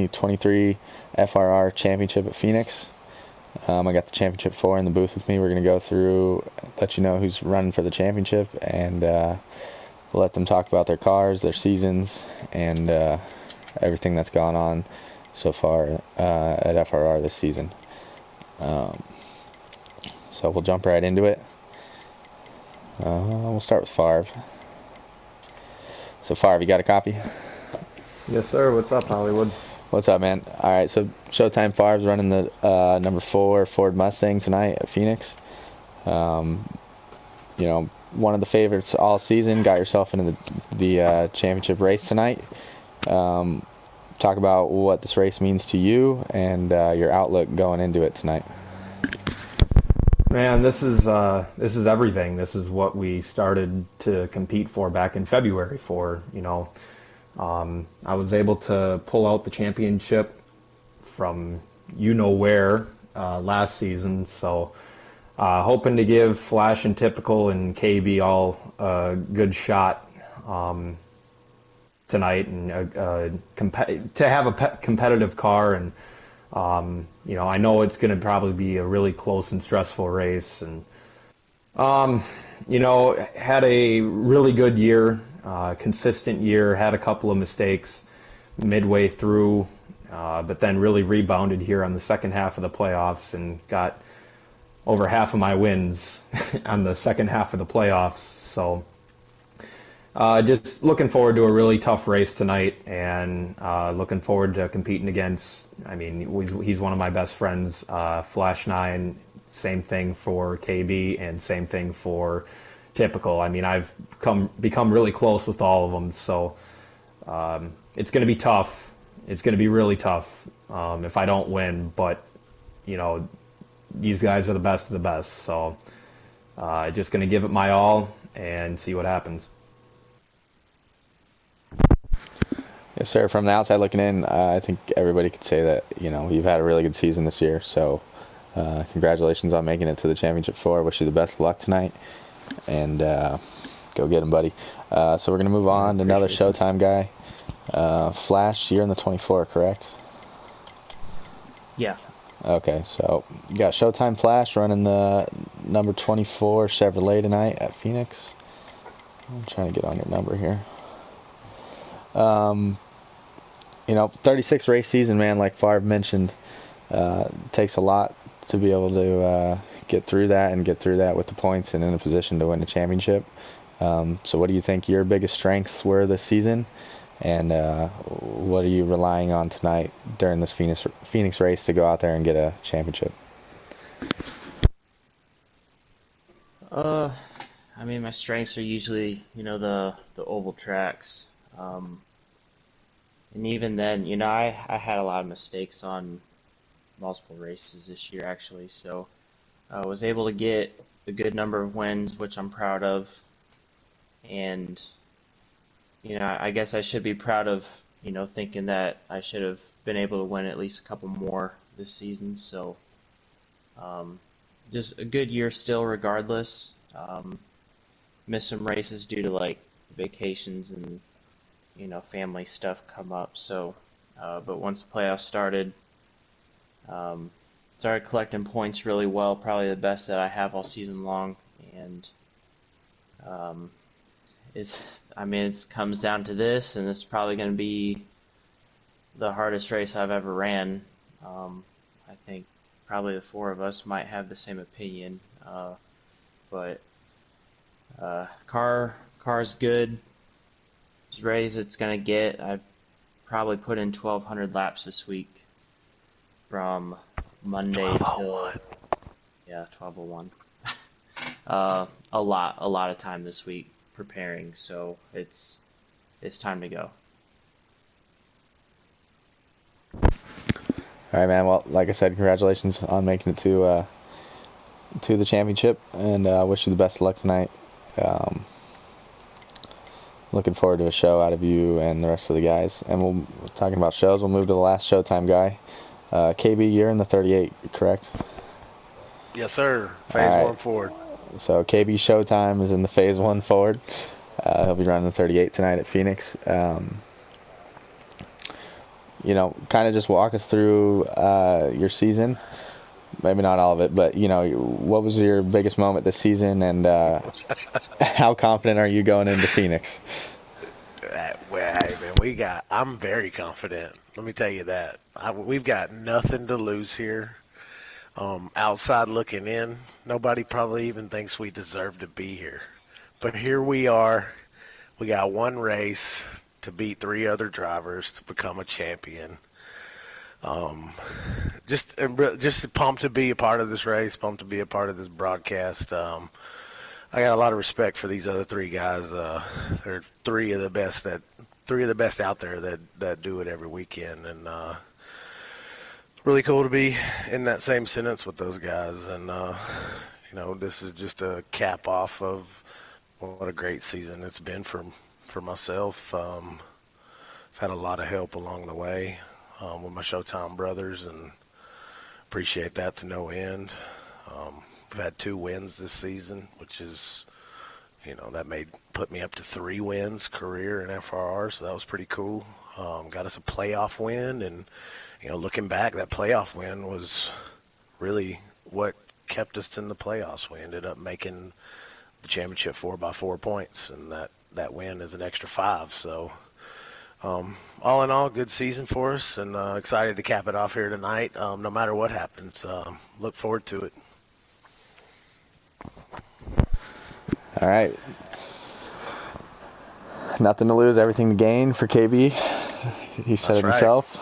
2023 FRR Championship at Phoenix. I got the Championship 4 in the booth with me. We're going to go through, let you know who's running for the championship, and let them talk about their cars, their seasons, and everything that's gone on so far at FRR this season. So we'll jump right into it. We'll start with Favre. So Favre, you got a copy? Yes, sir. What's up, Hollywood? What's up, man? All right, so Showtime Favre's running the number 4 Ford Mustang tonight at Phoenix. One of the favorites all season. Got yourself into the championship race tonight. Talk about what this race means to you and your outlook going into it tonight. Man, this is everything. This is what we started to compete for back in February. I was able to pull out the championship from where last season, so hoping to give Flash and Typical and KB all a good shot tonight, and to have a competitive car. And I know it's going to probably be a really close and stressful race, and had a really good year, consistent year. Had a couple of mistakes midway through, but then really rebounded here on the second half of the playoffs and got over half of my wins on the second half of the playoffs. So just looking forward to a really tough race tonight, and looking forward to competing against, he's one of my best friends, Flash 9, same thing for KB, and same thing for Typical. I've become really close with all of them, so it's going to be tough. It's going to be really tough if I don't win, but, these guys are the best of the best, so just going to give it my all and see what happens. Yes, sir. From the outside looking in, I think everybody could say that, you've had a really good season this year. So congratulations on making it to the Championship 4. Wish you the best of luck tonight. And go get him, buddy. So we're going to move on to another Showtime guy. Flash, you're in the 24, correct? Yeah. Okay, so you got Showtime Flash running the number 24 Chevrolet tonight at Phoenix. I'm trying to get on your number here. 36 race season, man, like Favre mentioned, takes a lot to be able to get through that with the points and in a position to win the championship. So what do you think your biggest strengths were this season, and what are you relying on tonight during this Phoenix race to go out there and get a championship? My strengths are usually, the oval tracks. And even then, I had a lot of mistakes on multiple races this year, actually. So I was able to get a good number of wins, which I'm proud of. And, I guess I should be proud of, thinking that I should have been able to win at least a couple more this season. So just a good year still, regardless. Missed some races due to, vacations and family stuff come up. So, but once the playoffs started collecting points really well, probably the best that I have all season long. And it comes down to this, and it's probably going to be the hardest race I've ever ran. I think probably the four of us might have the same opinion, but car's good. Race it's gonna get. I probably put in 1,200 laps this week from Monday till 12:01. A lot of time this week preparing, so it's time to go. All right, man. Well, like I said, congratulations on making it to the championship, and wish you the best of luck tonight. Looking forward to a show out of you and the rest of the guys. And talking about shows, we'll move to the last Showtime guy. KB, you're in the 38, correct? Yes, sir. Phase 1 Ford. So KB Showtime is in the Phase 1 Ford. He'll be running the 38 tonight at Phoenix. kind of just walk us through your season. Maybe not all of it, but what was your biggest moment this season, and how confident are you going into Phoenix? Well, hey, man, I'm very confident. Let me tell you that. We've got nothing to lose here. Outside looking in, nobody probably even thinks we deserve to be here. But here we are. We got one race to beat 3 other drivers to become a champion. Just pumped to be a part of this race, pumped to be a part of this broadcast. I got a lot of respect for these other 3 guys. They're three of the best out there that do it every weekend, and really cool to be in that same sentence with those guys. And this is just a cap off of what a great season it's been for myself. I've had a lot of help along the way with my Showtime brothers, and appreciate that to no end. I've had 2 wins this season, which is, that put me up to 3 wins career in FRR, so that was pretty cool. Got us a playoff win, and looking back, that playoff win was really what kept us in the playoffs. We ended up making the championship 4 by 4 points, and that win is an extra 5. So all in all, good season for us, and excited to cap it off here tonight. No matter what happens, look forward to it. All right. Nothing to lose, everything to gain for KB. He said it himself.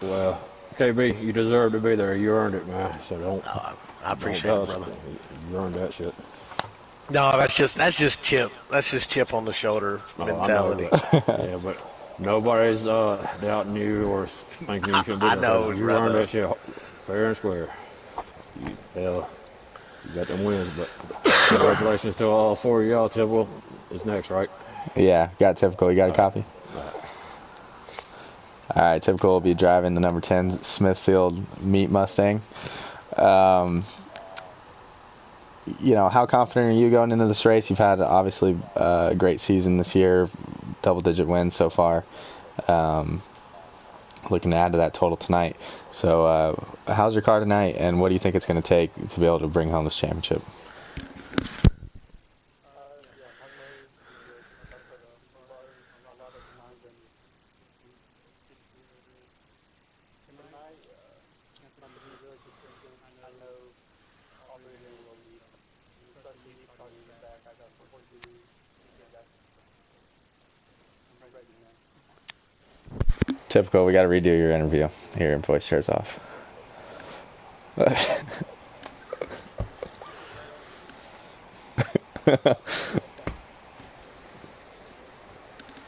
Well, KB, you deserve to be there. You earned it, man. So don't. I appreciate it, brother. You earned that shit. No, that's just Chip. That's just Chip on the shoulder mentality. Yeah, but nobody's doubting you or thinking you should be there. I know, you brother. earned that shit fair and square. You got them wins, but congratulations to all 4 of y'all. Typical is next, right? Yeah, got Typical. You got a copy? All right, Typical will be driving the number 10 Smithfield Meat Mustang. How confident are you going into this race? You've had obviously a great season this year, double-digit wins so far. Looking to add to that total tonight. So how's your car tonight, and what do you think it's going to take to be able to bring home this championship? Typical, we got to redo your interview. Here, voice shares off.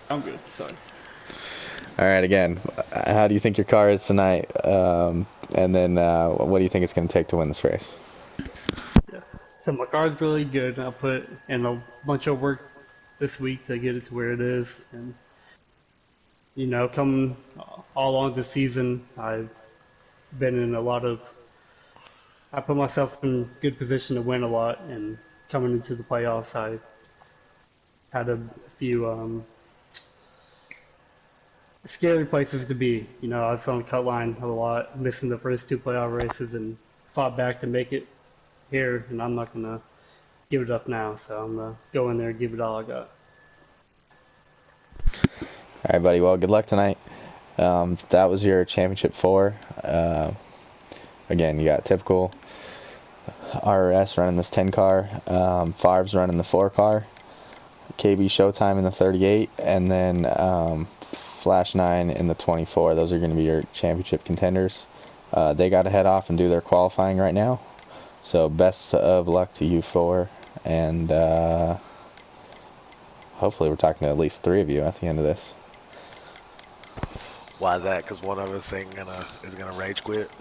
I'm good, sorry. All right, again, how do you think your car is tonight? And then what do you think it's going to take to win this race? Yeah. So my car's really good. I put in a bunch of work this week to get it to where it is. And, coming all along the season, I've been in I put myself in good position to win a lot. And coming into the playoffs, I had a few scary places to be. I was on the cut line a lot, missing the first 2 playoff races, and fought back to make it here, and I'm not going to give it up now, so I'm going to go in there and give it all I got. All right, buddy. Well, good luck tonight. That was your championship 4. Again, you got Typical, RRS running this 10 car, Favre's running the 4 car, KB Showtime in the 38, and then Flash 9 in the 24. Those are going to be your championship contenders. They got to head off and do their qualifying right now. So best of luck to you 4, and hopefully we're talking to at least 3 of you at the end of this. Why is that? Because one of us is gonna rage quit.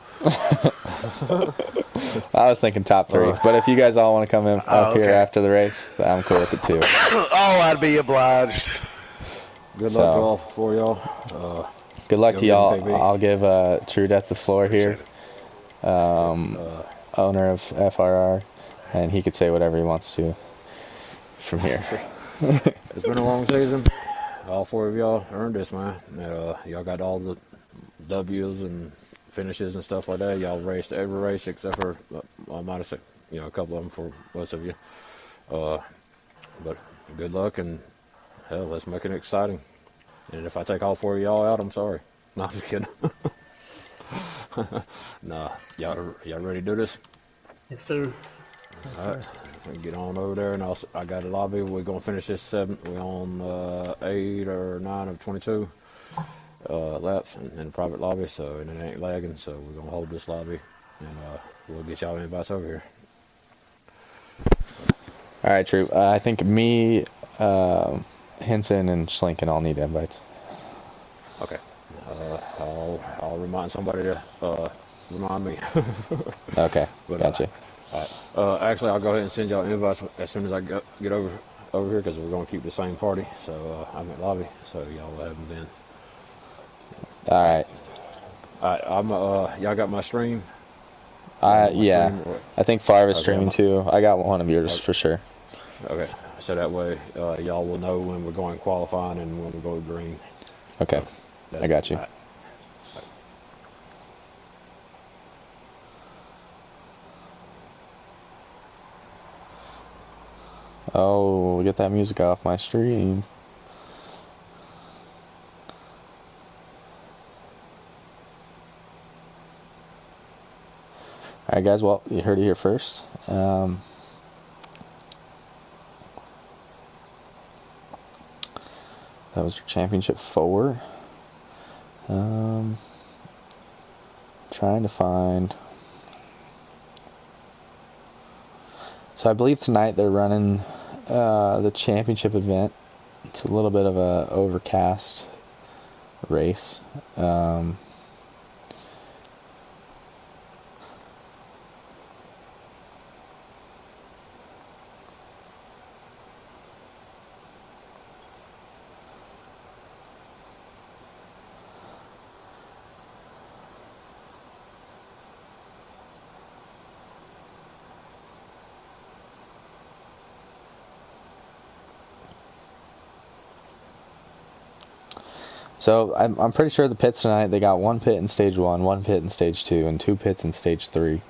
I was thinking top 3, but if you guys all want to come in up here after the race, I'm cool with it too. Oh, I'd be obliged. Good luck to all 4 y'all. Good luck to y'all. I'll give True Death the floor here, owner of FRR, and he could say whatever he wants to from here. It's been a long season. all four of y'all earned this, man. Y'all got all the W's and finishes and stuff like that. Y'all raced every race except for I might have said, a couple of them for most of you. But good luck, and hell, let's make it exciting. And if I take all four of y'all out, I'm sorry. No, I'm just kidding. Nah, y'all ready to do this? Yes, sir. All right, get on over there, and I got a lobby. We're gonna finish this 7. We're on 8 or 9 of 22 laps in the private lobby, so and it ain't lagging. So we're gonna hold this lobby, and we'll get y'all invites over here. All right, True. I think me, Henson, and Schlinken all need invites. Okay. I'll remind somebody to remind me. Okay, But, gotcha. actually, I'll go ahead and send y'all invites as soon as I get over here, because we're gonna keep the same party. So I'm at lobby, so y'all will have them then. All right. Y'all got my stream? Yeah. Stream, I think Farv is okay, streaming too. I got one of yours okay, for sure. okay. So that way, y'all will know when we're going qualifying and when we go green. Okay, So I got you. All right. Oh, get that music off my stream. Alright guys, well, you heard it here first. That was your championship 4. Trying to find... So I believe tonight they're running the championship event. It's a little bit of a overcast race. So I'm pretty sure the pits tonight, they got 1 pit in stage 1, 1 pit in stage 2, and 2 pits in stage 3.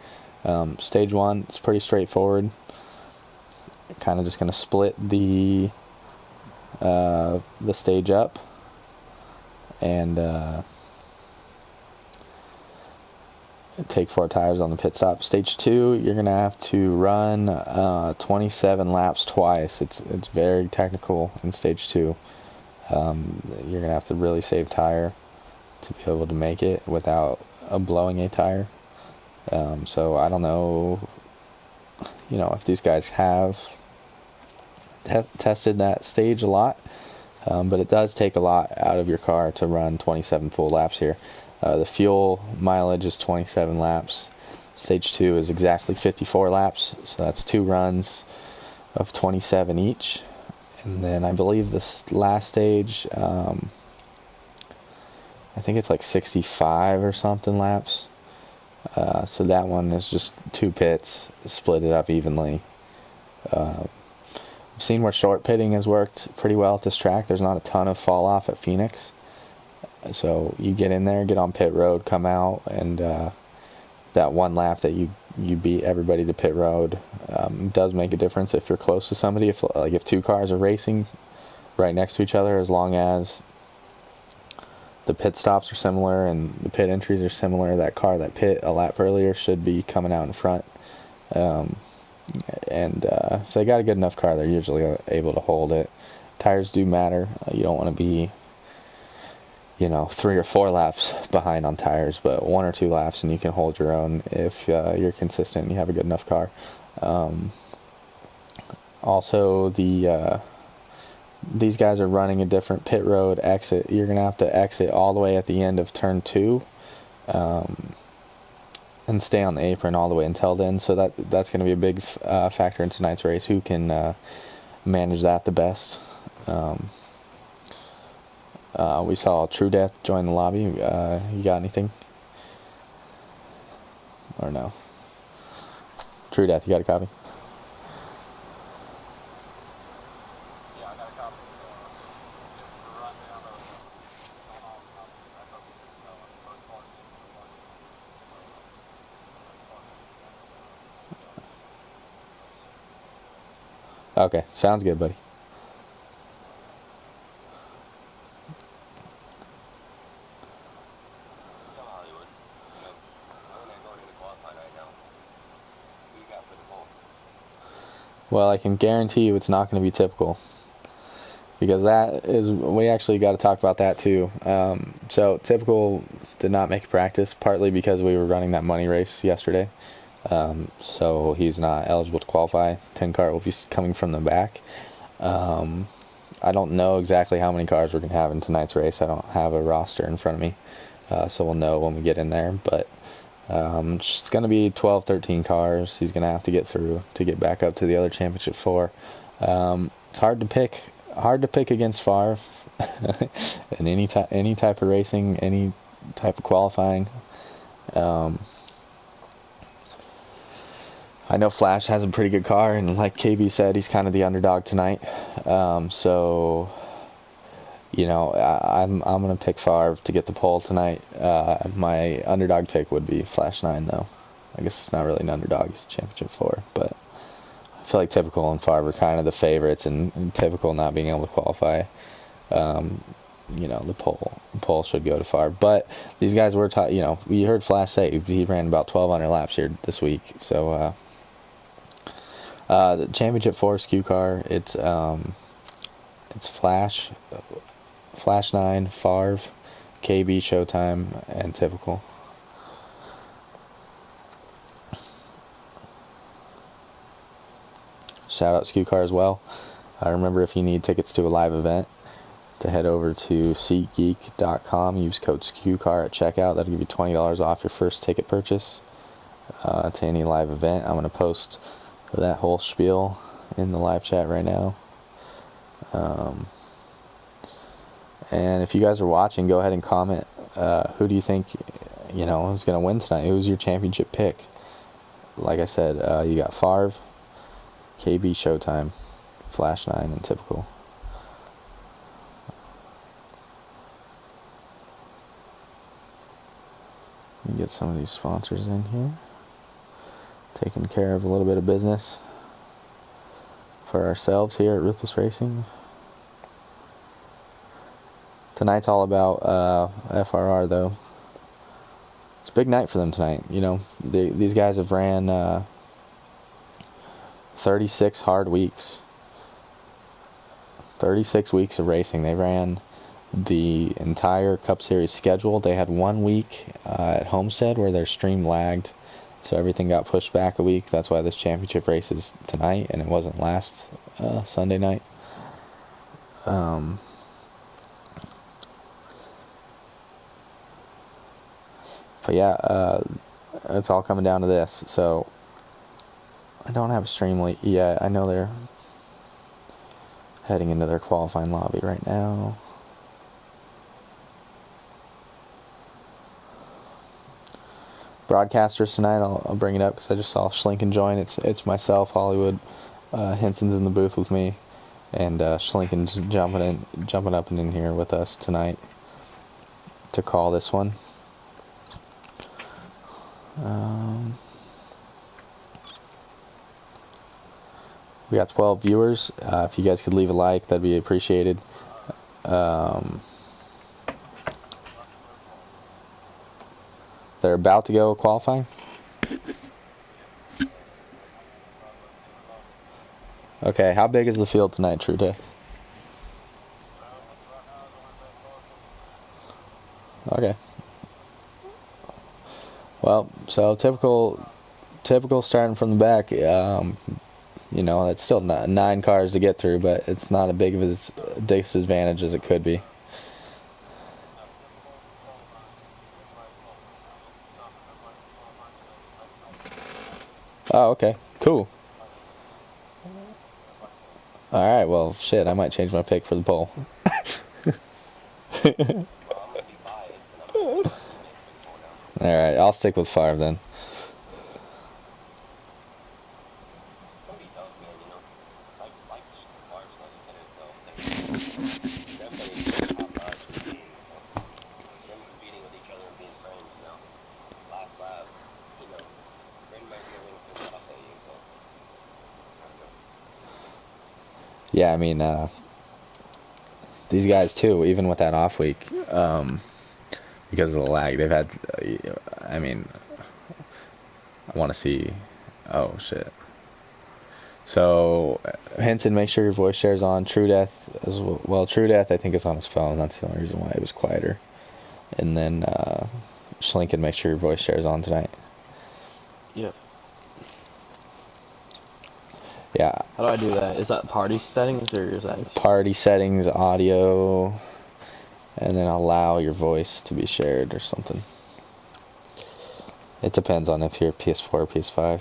Stage 1 is pretty straightforward. Kind of just going to split the stage up, and take 4 tires on the pit stop. Stage 2, you're going to have to run 27 laps twice. It's very technical in stage 2. You're going to have to really save tire to be able to make it without blowing a tire. So I don't know, if these guys have tested that stage a lot, but it does take a lot out of your car to run 27 full laps here. The fuel mileage is 27 laps. Stage 2 is exactly 54 laps, so that's 2 runs of 27 each. And then I believe this last stage, I think it's like 65 or something laps. So that one is just 2 pits, split it up evenly. I've seen where short pitting has worked pretty well at this track. There's not a ton of fall off at Phoenix. So you get in there, get on pit road, come out, and that 1 lap that you beat everybody to pit road does make a difference if you're close to somebody. If 2 cars are racing right next to each other, as long as the pit stops are similar and the pit entries are similar, that car that pit a lap earlier should be coming out in front. So they got a good enough car, they're usually able to hold it. Tires do matter. You don't want to be 3 or 4 laps behind on tires, but 1 or 2 laps and you can hold your own if you're consistent and you have a good enough car. Also, these guys are running a different pit road exit. You're going to have to exit all the way at the end of turn 2 and stay on the apron all the way until then. So that's going to be a big factor in tonight's race, who can manage that the best. We saw True Death join the lobby. You got anything? Or no? True Death, you got a copy? Yeah, I got a copy. Okay, sounds good, buddy. So Hollywood, I'm gonna go into qualifying right now. Who you got for the pole? Well, I can guarantee you it's not going to be typical. Because we actually got to talk about that too. So typical did not make practice, partly because we were running that money race yesterday. So he's not eligible to qualify. 10 car will be coming from the back. I don't know exactly how many cars we're going to have in tonight's race. I don't have a roster in front of me. So we'll know when we get in there. But it's going to be 12, 13 cars he's going to have to get through to get back up to the other championship 4. It's hard to pick against Favre in any type of racing, any type of qualifying. I know Flash has a pretty good car, and like KB said, he's kind of the underdog tonight. So, you know, I'm gonna pick Favre to get the pole tonight. My underdog pick would be Flash 9, though. I guess it's not really an underdog; it's championship 4, but I feel like Typical and Favre are kind of the favorites, and Typical not being able to qualify. You know, the pole should go to Favre. But these guys were taught, you know, we heard Flash say he ran about 1,200 laps here this week. So, the championship 4 SKU car, it's Flash 9, Favre, KB, Showtime, and Typical. Shout out SKU car as well. Remember, if you need tickets to a live event, to head over to SeatGeek.com, use code SKUCAR at checkout. That'll give you $20 off your first ticket purchase to any live event. I'm going to post that whole spiel in the live chat right now. And if you guys are watching, go ahead and comment. Who do you think, you know, is going to win tonight? Who's your championship pick? Like I said, you got Favre, KB, Showtime, Flash 9, and Typical. Get some of these sponsors in here, taking care of a little bit of business for ourselves here at Ruthless Racing. Tonight's all about FRR, though. It's a big night for them tonight. You know, these guys have ran 36 hard weeks. 36 weeks of racing. They ran the entire Cup Series schedule. They had 1 week at Homestead where their stream lagged, so everything got pushed back a week. That's why this championship race is tonight, and it wasn't last Sunday night. But yeah, it's all coming down to this. So I don't have a stream yet. I know they're heading into their qualifying lobby right now. Broadcasters tonight, I'll bring it up because I just saw Schlinken join. It's myself, Hollywood, Henson's in the booth with me, and Schlinken's jumping up and in here with us tonight to call this one. We got 12 viewers. If you guys could leave a like, that'd be appreciated. They're about to go qualifying. Okay, how big is the field tonight, True Death? Okay. Well, so typical starting from the back. You know, it's still 9 cars to get through, but it's not as big of a disadvantage as it could be. Oh, okay. Cool. Alright, well, shit, I might change my pick for the pole. Alright, I'll stick with 5 then. Yeah, I mean, these guys too, even with that off week, because of the lag, they've had. I mean, I want to see. Oh shit. So, Henson, make sure your voice share's on. True Death as well. Well, True Death, I think, is on his phone. That's the only reason why it was quieter. And then Schlinken, make sure your voice share's on tonight. Yep. Yeah. How do I do that? Is that party settings or is that Party settings, audio, and then allow your voice to be shared or something. It depends on if you're PS4 or PS5.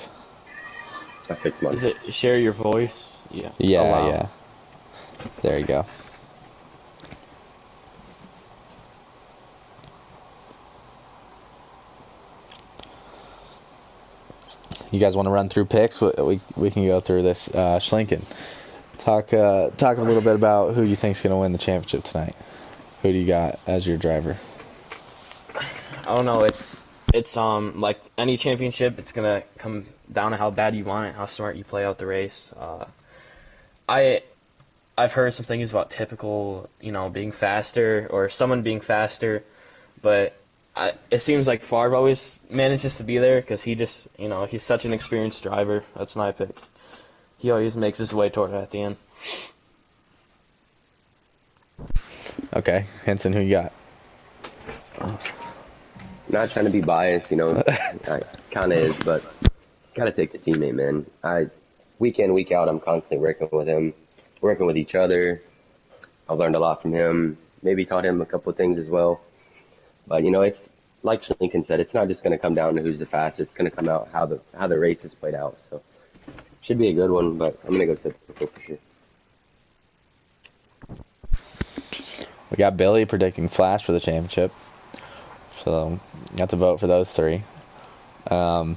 I fixed mine. Is it share your voice? Yeah. Yeah, Allow. yeah. There you go. You guys want to run through picks? We can go through this. Schlinken, talk a little bit about who you think's going to win the championship tonight. Who do you got as your driver? I don't know. It's like any championship, it's gonna come down to how bad you want it, how smart you play out the race. I've heard some things about typical, being faster or someone being faster, but it seems like Favre always manages to be there because he just, he's such an experienced driver. That's my pick. He always makes his way toward it at the end. Okay, Henson, who you got? Not trying to be biased, I kind of is, but gotta take the teammate, man. Week in, week out, I'm constantly working with him, working with each other. I've learned a lot from him. Maybe taught him a couple of things as well. But it's like Lincoln said, it's not just going to come down to who's the fastest. It's going to come out how the race is played out. So should be a good one, but I'm going to go typical for sure. We got Billy predicting Flash for the championship. So you have to vote for those three. Yeah.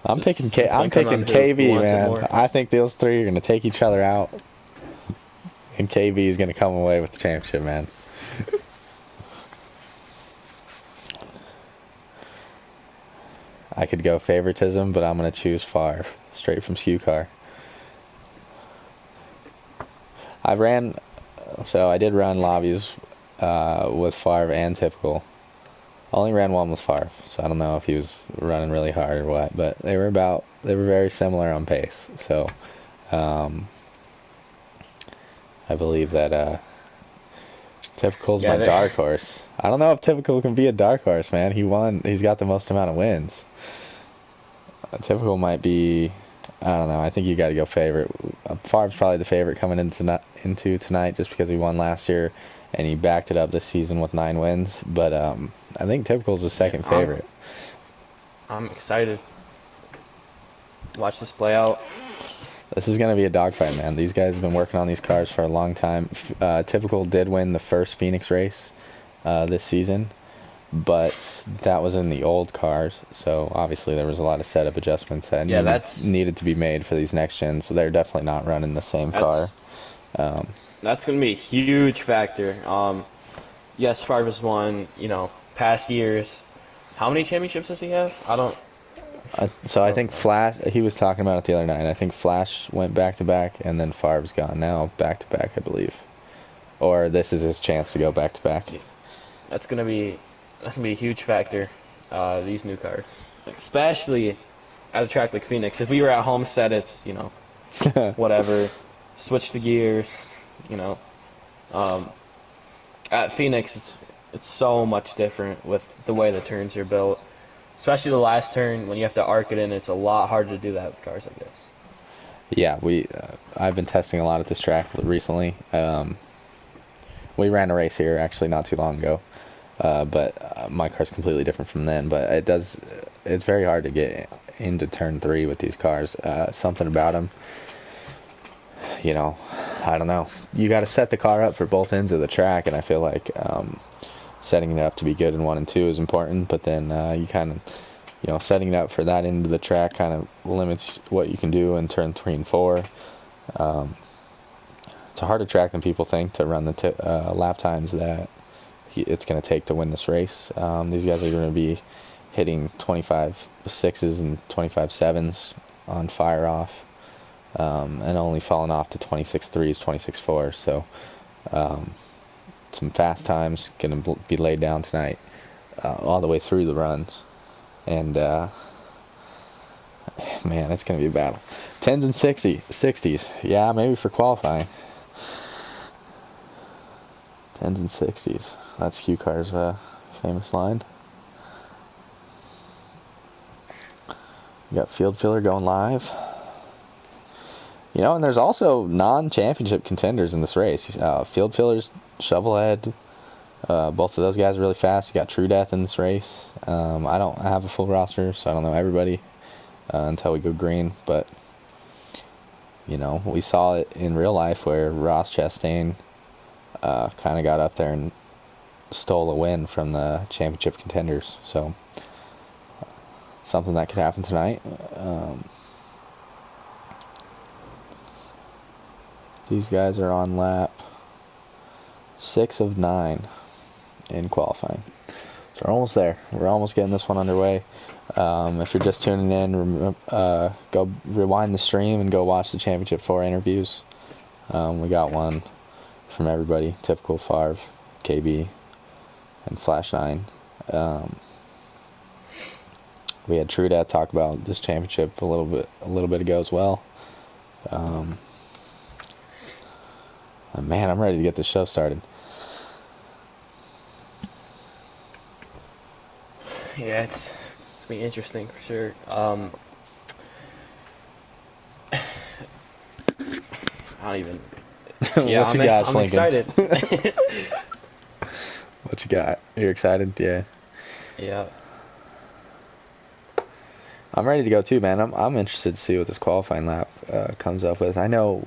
I'm picking gonna come picking down to who KB, wants it man. more. I think those three are going to take each other out. And KB is going to come away with the championship, man. I could go favoritism, but I'm going to choose Favre, straight from SKU car. I did run lobbies with Favre and typical. I only ran one with Favre, so I don't know if he was running really hard or what, but they were very similar on pace. So I believe that Typical's my dark horse. I don't know if Typical can be a dark horse, man. He's got the most amount of wins. Typical might be, I don't know. I think you got to go favorite. Favre's probably the favorite coming into tonight just because he won last year and he backed it up this season with 9 wins. But I think Typical's the second favorite. I'm excited. Watch this play out. This is going to be a dogfight, man. These guys have been working on these cars for a long time. Typical did win the first Phoenix race this season, but that was in the old cars, so obviously there was a lot of setup adjustments that needed to be made for these next gens, so they're definitely not running the same car. That's going to be a huge factor. Yes, Favre's won, past years. How many championships does he have? I think Flash, he was talking about it the other night. I think Flash went back-to-back, and then Favre's gone now back-to-back, I believe. Or this is his chance to go back-to-back. That's gonna be a huge factor. These new cars, especially at a track like Phoenix. If we were at Homestead, it's whatever, switch the gears. At Phoenix, it's so much different with the way the turns are built. Especially the last turn, when you have to arc it in, it's a lot harder to do that with cars like this. Yeah, I've been testing a lot at this track recently. We ran a race here actually not too long ago, but my car's completely different from then. But it's very hard to get into turn 3 with these cars. Something about them, I don't know. You got to set the car up for both ends of the track, and I feel like setting it up to be good in 1 and 2 is important, but then you kind of, setting it up for that end of the track kind of limits what you can do in turn 3 and 4. It's a harder track than people think to run the lap times that it's going to take to win this race. These guys are going to be hitting 25 6s and 25 7s on fire off. and only falling off to 26.3s, 26.4s. So some fast times going to be laid down tonight, all the way through the runs. And man, it's going to be a battle. 10s and 60s. Yeah, maybe for qualifying. 10s and 60s. That's Q-Car's famous line. We got Field Filler going live. You know, and there's also non-championship contenders in this race. Field Fillers, Shovelhead, both of those guys are really fast. You got True Death in this race. I don't have a full roster, so I don't know everybody until we go green. But, you know, we saw it in real life where Ross Chastain kind of got up there and stole a win from the championship contenders. So, something that could happen tonight. These guys are on lap 6 of 9 in qualifying. So we're almost there. We're almost getting this one underway. If you're just tuning in, go rewind the stream and go watch the Championship 4 interviews. We got one from everybody. Typical Favre, KB, and Flash 9. We had True Death talk about this championship a little bit ago as well. Man, I'm ready to get this show started. Yeah, it's gonna be interesting for sure. I don't even. Yeah, What you got, I'm Lincoln? excited. What you got? You're excited? Yeah. Yeah. I'm ready to go too, man. I'm interested to see what this qualifying lap comes up with. I know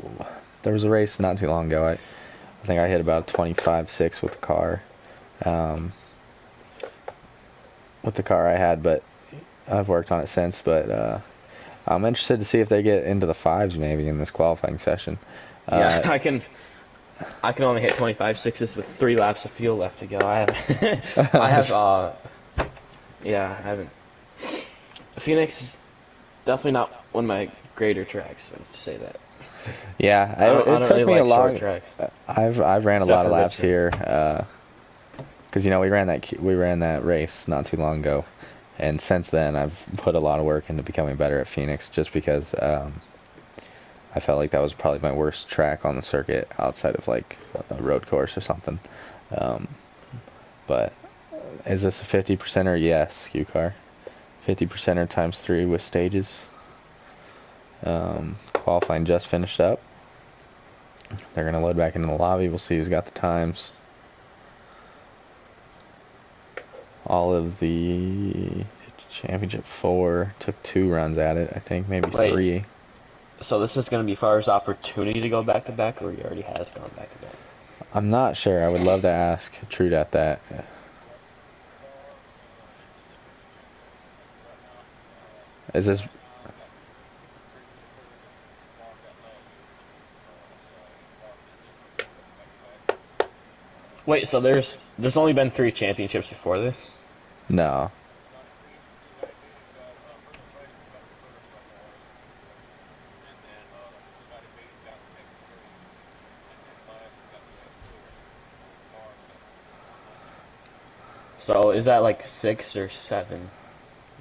there was a race not too long ago. I think I hit about 25.6 with the car. With the car I had, but I've worked on it since. But I'm interested to see if they get into the 5s maybe in this qualifying session. Yeah, I can only hit 25.6s with 3 laps of fuel left to go. I haven't. Phoenix is definitely not one of my greater tracks. Let's say that. Yeah, it took really me a like long. tracks. I've ran a Except lot of for laps Richmond. here, because you know we ran that race not too long ago, and since then I've put a lot of work into becoming better at Phoenix, just because I felt like that was probably my worst track on the circuit outside of like a road course or something. But is this a 50%er? Yes, Q-Car. 50%er times 3 with stages. Qualifying just finished up. They're going to load back into the lobby. We'll see who's got the times. All of the Championship 4 took 2 runs at it, I think, maybe 3. So this is going to be Favre's opportunity to go back-to-back, or he already has gone back-to-back? I'm not sure. I would love to ask True Death that. Is this... Wait, so there's only been 3 championships before this? No. So is that like 6 or 7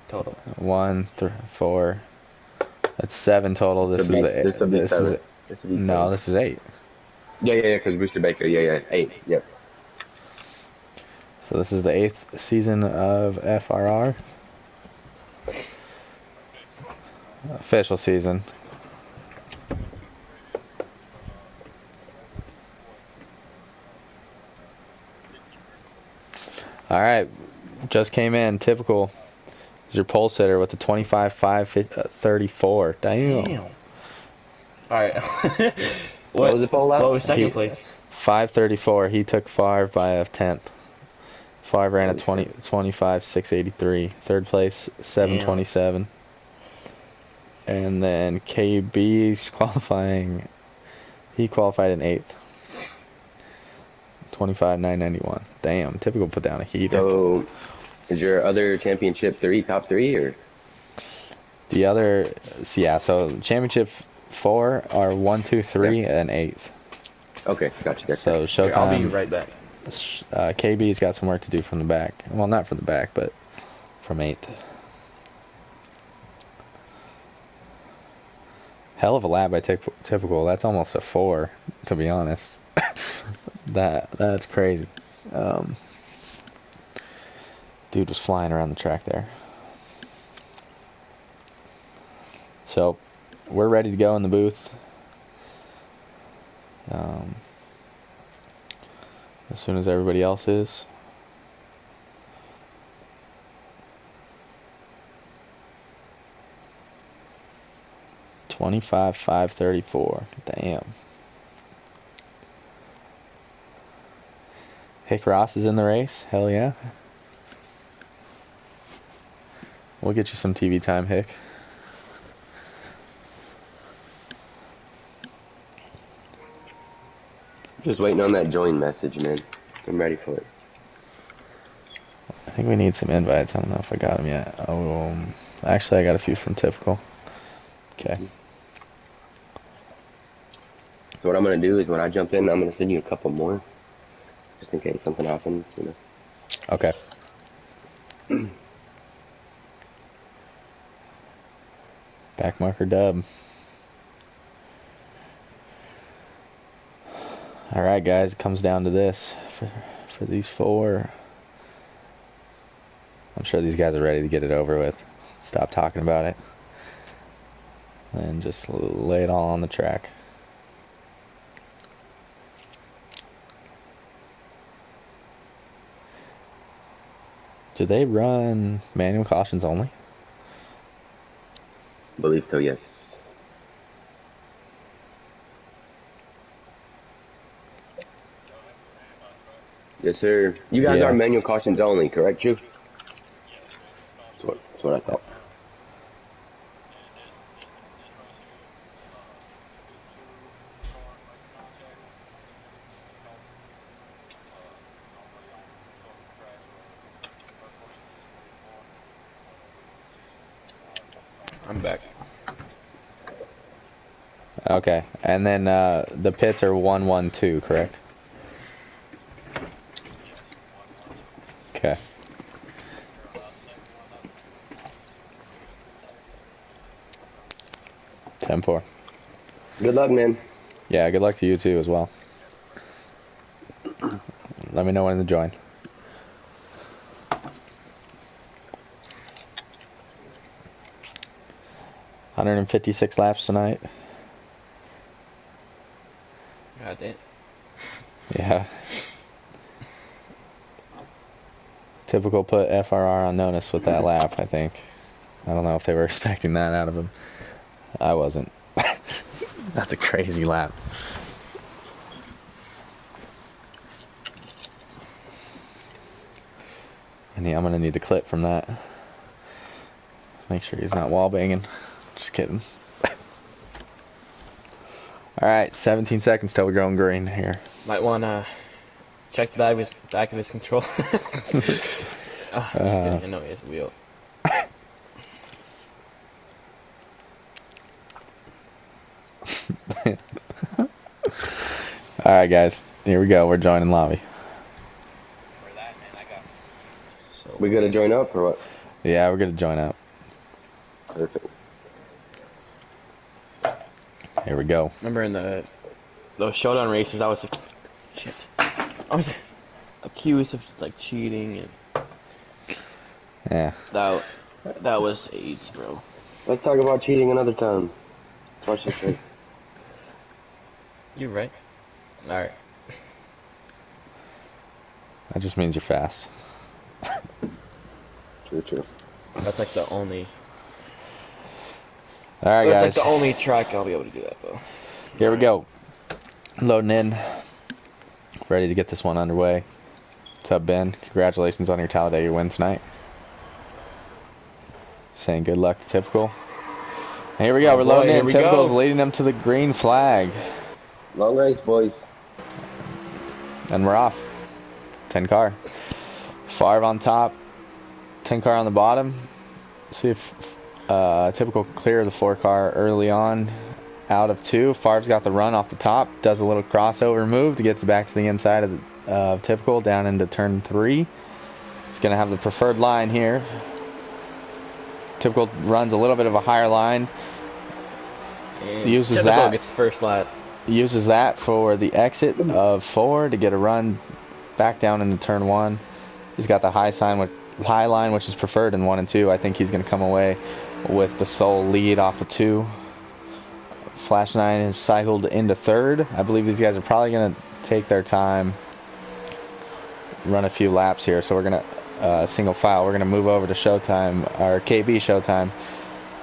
total? 1, 3, 4. That's 7 total. This is 8. This is 8. Yeah, because Booster Baker, 8, yep. So this is the 8th season of FRR. Official season. All right, just came in. Typical is your pole sitter with the 25.534. Damn. All right. What was the pole lap? What was second place? 534. He took Favre by a 10th. Favre ran a 25.683. Third place, 727. And then KB's qualifying. He qualified in 8th. 25.991. Damn, Typical put down a heater. So, is your other championship top 3 or? The other, yeah, so championship 4 are 1, 2, 3, and 8. Okay, gotcha. So Here, showtime. I'll be right back. KB's got some work to do from the back. Well, not from the back, but from 8. Hell of a lap by Typical. That's almost a 4, to be honest. That's crazy. Dude was flying around the track there. So, we're ready to go in the booth. As soon as everybody else is. $25,534. Damn. Hick Ross is in the race. Hell yeah. We'll get you some TV time, Hick. Just waiting on that join message, man. I'm ready for it. I think we need some invites. I don't know if I got them yet. Actually, I got a few from Typical. Okay. So what I'm gonna do is when I jump in, I'm gonna send you a couple more, just in case something happens, you know. Okay. Backmarker dub. Alright guys, it comes down to this for these 4. I'm sure these guys are ready to get it over with. Stop talking about it. And just lay it all on the track. Do they run manual cautions only? I believe so, yes. Yes, sir. You guys Yeah. are manual cautions only, correct, Drew? That's what I thought. I'm back. Okay. And then the pits are 1, 1, 2, correct? Okay. Ten-4. Good luck, man. Yeah, good luck to you too as well. Let me know when to join. $156 laps tonight. God damn. Yeah. Typical put FRR on notice with that lap, I think. I don't know if they were expecting that out of him. I wasn't. That's a crazy lap. I'm going to need the clip from that. Make sure he's not wall banging. Just kidding. Alright, 17 seconds till we're going green here. Might want to check the back of his control. Just kidding. I know he has a wheel. Alright guys, here we go. We're joining lobby. So We gonna join up or what? Yeah, we're going to join up. Perfect. Here we go. remember in those showdown races, I was accused of like cheating, and Yeah. that was AIDS, bro. Let's talk about cheating another time. Watch this thing. You're right. All right. That just means you're fast. True. That's like the only. Alright That's guys. like the only track I'll be able to do that though. Here we go. Loading in. Ready to get this one underway. What's up, Ben? Congratulations on your Talladega win tonight. Saying good luck to Typical. And here we go. We're loading in. Typical's leading them to the green flag. Long race, boys. And we're off. 10 car. Favre on top. 10 car on the bottom. See if Typical clear the 4 car early on. out of 2. Favre's got the run off the top, does a little crossover move to get back to the inside of Typical down into turn 3. He's going to have the preferred line here. Typical runs a little bit of a higher line. And uses Typical that. gets the first lap. Uses that for the exit of 4 to get a run back down into turn 1. He's got the high line, which is preferred in 1 and 2. I think he's going to come away with the sole lead off of 2. Flash 9 is cycled into 3rd. I believe these guys are probably going to take their time, run a few laps here. So we're going to single file. We're going to move over to Showtime, or KB Showtime,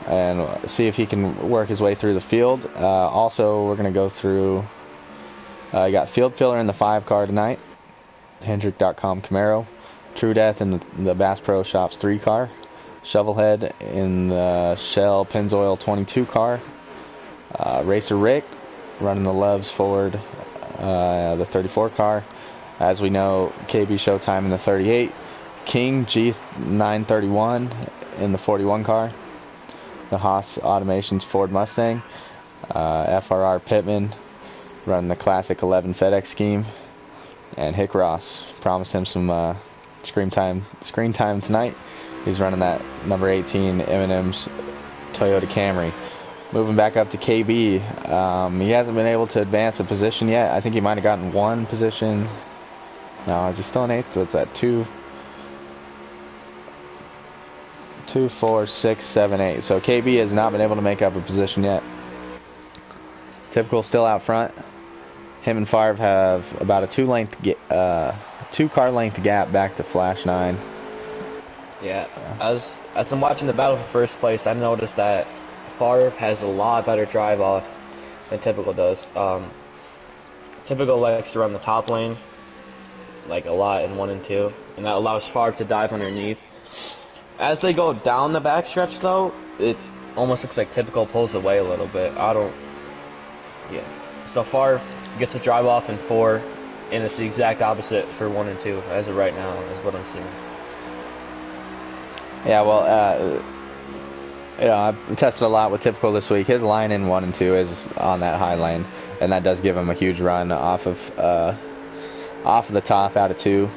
and see if he can work his way through the field. Also, we're going to go through. You got Field Filler in the 5 car tonight. Hendrick.com Camaro. True Death in the Bass Pro Shops 3 car. Shovelhead in the Shell Pennzoil 22 car. Racer Rick running the Loves Ford, the 34 car. As we know, KB Showtime in the 38. King G931 in the 41 car. The Haas Automations Ford Mustang. FRR Pittman running the Classic 11 FedEx scheme. And Hick Ross, promised him some screen time tonight. He's running that number 18 M&M's Toyota Camry. Moving back up to KB, he hasn't been able to advance a position yet. I think he might have gotten 1 position. No, is he still in 8th? So it's at 2, 4, 6, 7, 8. So KB has not been able to make up a position yet. Typical still out front. Him and Favre have about a 2 car length gap back to Flash 9. Yeah, as I'm watching the battle for first place, I noticed that Favre has a lot better drive off than Typical does. Typical likes to run the top lane, like a lot in 1 and 2, and that allows Favre to dive underneath. As they go down the backstretch, though, it almost looks like Typical pulls away a little bit. Yeah. So Favre gets a drive off in 4, and it's the exact opposite for 1 and 2 as of right now, is what I'm seeing. Yeah, well, I've tested a lot with Typical this week. His line in 1 and 2 is on that high lane, and that does give him a huge run off of the top out of 2.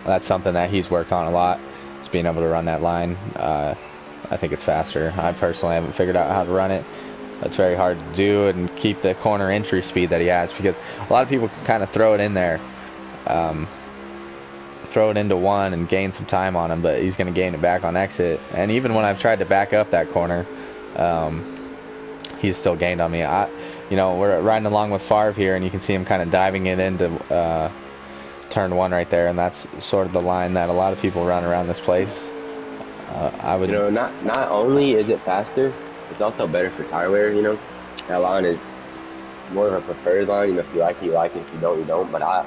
That's something that he's worked on a lot, is being able to run that line. I think it's faster. I personally haven't figured out how to run it. It's very hard to do and keep the corner entry speed that he has, because a lot of people can kind of throw it in there, throw it into 1 and gain some time on him, but he's going to gain it back on exit. And even when I've tried to back up that corner, he's still gained on me. We're riding along with Favre here, and you can see him kind of diving it into turn 1 right there, and that's sort of the line that a lot of people run around this place. I would, not only is it faster, it's also better for tire wear. That line is more of a preferred line. If you like it, you like it. If you don't, you don't. But I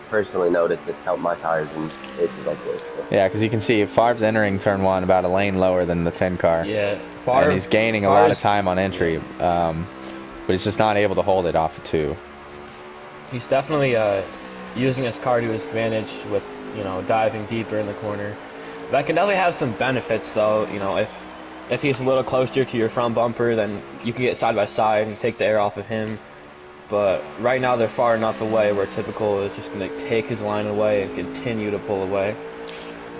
personally noticed it's helped my tires in places like this. So. Yeah, because you can see Favre's entering turn 1 about a lane lower than the 10 car. Yeah, and he's gaining a lot of time on entry, but he's just not able to hold it off of 2. He's definitely using his car to his advantage with, diving deeper in the corner. That can definitely have some benefits, though. If he's a little closer to your front bumper, then you can get side by side and take the air off of him. But right now they're far enough away where Typical is just going to take his line away and continue to pull away.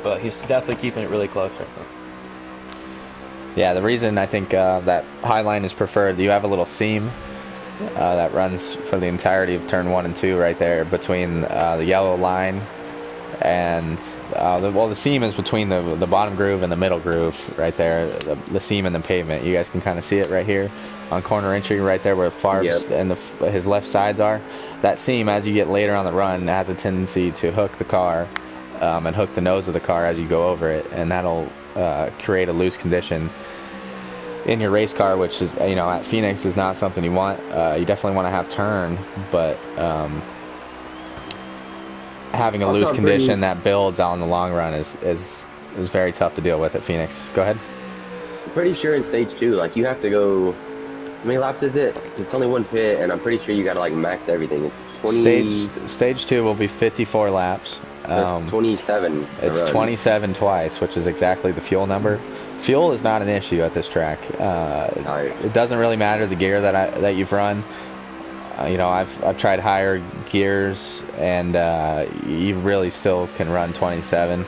But he's definitely keeping it really close right now. Yeah, the reason I think that high line is preferred, you have a little seam that runs for the entirety of turn 1 and 2 right there between the yellow line and the seam is between the bottom groove and the middle groove right there, the seam and the pavement. You guys can kind of see it right here on corner entry right there where Favre's and his left sides are. That seam, as you get later on the run, has a tendency to hook the car and hook the nose of the car as you go over it, and that'll create a loose condition in your race car, which is, at Phoenix is not something you want. You definitely want to have turn, but having a loose condition that builds on the long run is very tough to deal with at Phoenix. Go ahead. I'm pretty sure in stage 2, you have to go. How many laps is it? It's only 1 pit, and I'm pretty sure you gotta max everything. It's 20. Stage 2 will be 54 laps. That's 27. It's 27 twice, which is exactly the fuel number. fuel is not an issue at this track. It doesn't really matter the gear that you've run. You know, I've tried higher gears, and you really still can run 27.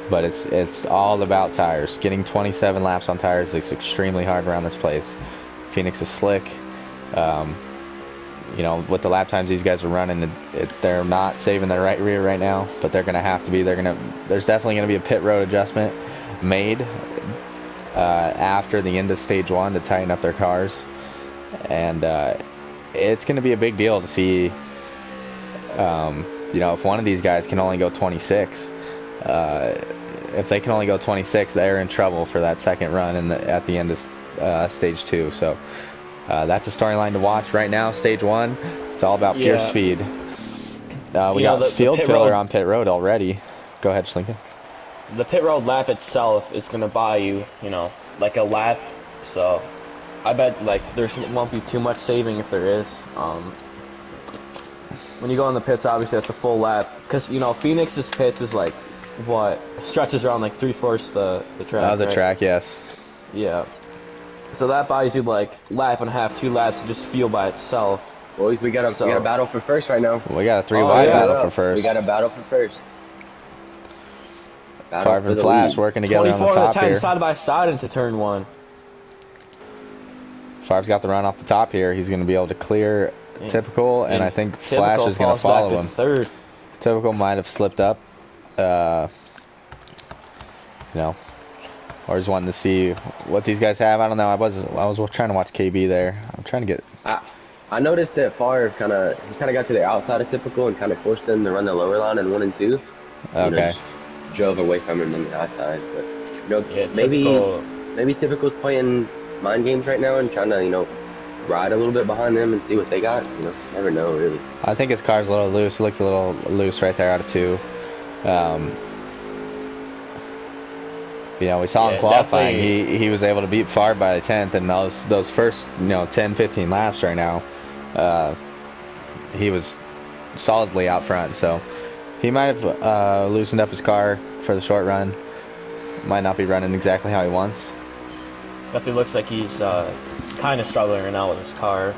But it's all about tires. Getting 27 laps on tires is extremely hard around this place. Phoenix is slick. You know, with the lap times these guys are running, they're not saving their right rear right now, but they're going to have to be. There's definitely going to be a pit road adjustment made after the end of stage 1 to tighten up their cars. And it's going to be a big deal to see, you know, if one of these guys can only go 26. If they can only go 26, they're in trouble for that second run at the end of stage 2. So that's a storyline to watch right now. Stage 1, it's all about pure speed. We got field filler on pit road already. Go ahead, Schlinken. The pit road lap itself is going to buy you, you know, like a lap. So I bet like there won't be too much saving if there is. When you go in the pits, obviously that's a full lap, because you know Phoenix's pits is like what stretches around like 3/4 the track. The track, yes. Yeah. So that buys you like lap and a half, 2 laps to just fuel by itself. Boys, we got a battle for first right now. We got a 3 wide battle for first. We got a battle for first. Favre and Flash working together on the top here. Side by side into turn 1. Favre's got the run off the top here. He's going to be able to clear Typical, and I think Flash is going to follow him. Third. Typical might have slipped up. You know, or just wanting to see what these guys have. I don't know. I was trying to watch KB there. I'm trying to get. I noticed that Favre kind of got to the outside of Typical and kind of forced them to run the lower line in 1 and 2. Okay. Drove away from him on the outside, but you know, yeah, maybe Typical's playing mind games right now and trying to, you know, ride a little bit behind them and see what they got. You know, never know really. I think his car's a little loose. It looked a little loose right there out of 2. You know, we saw him qualifying. He was able to beat Favre by the 10th, and those first 10, 15 laps right now, he was solidly out front. So he might have loosened up his car for the short run. Might not be running exactly how he wants. Definitely looks like he's kind of struggling right now with his car.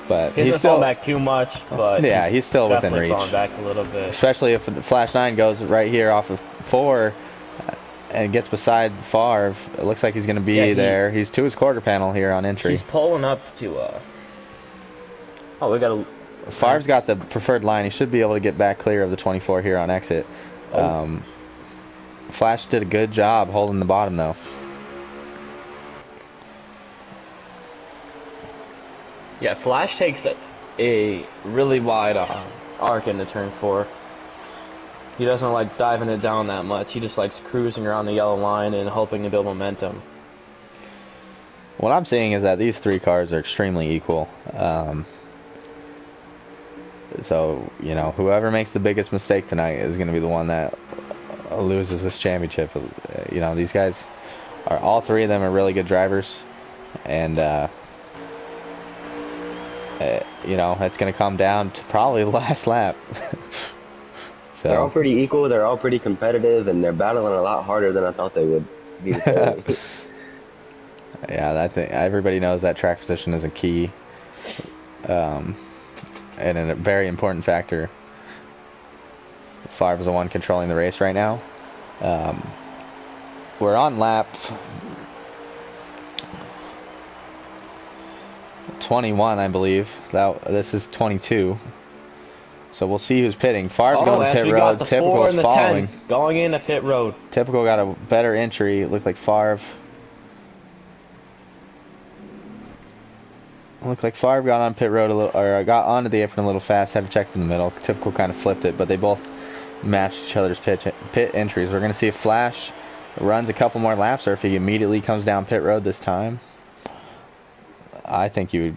But he's still back too much. But yeah, he's still within reach. Falling back a little bit. Especially if Flash 9 goes right here off of 4 and gets beside Favre. It looks like he's going to be there. He's to his quarter panel here on entry. He's pulling up to. Oh, we got a. Favre's got the preferred line. He should be able to get back clear of the 24 here on exit. Flash did a good job holding the bottom though. Yeah, Flash takes a really wide arc into turn 4. He doesn't like diving it down that much. He just likes cruising around the yellow line and hoping to build momentum. What I'm seeing is that these 3 cars are extremely equal. So, you know, whoever makes the biggest mistake tonight is going to be the one that loses this championship. You know, these guys are, all 3 of them are really good drivers. And, you know, it's going to come down to probably the last lap. So. They're all pretty equal. They're all pretty competitive, and they're battling a lot harder than I thought they would be. Yeah, I think everybody knows that track position is a key, and a very important factor. Favre is the one controlling the race right now. We're on lap 21, I believe. This is 22. So we'll see who's pitting. Favre's going to pit road. Typical's following. Going into pit road. Typical got a better entry. It looked like Favre. Got on pit road a little, or got onto the apron a little fast. Had to check in the middle. Typical kind of flipped it, but they both matched each other's pit entries. We're going to see if Flash runs a couple more laps, or if he immediately comes down pit road this time. I think you would.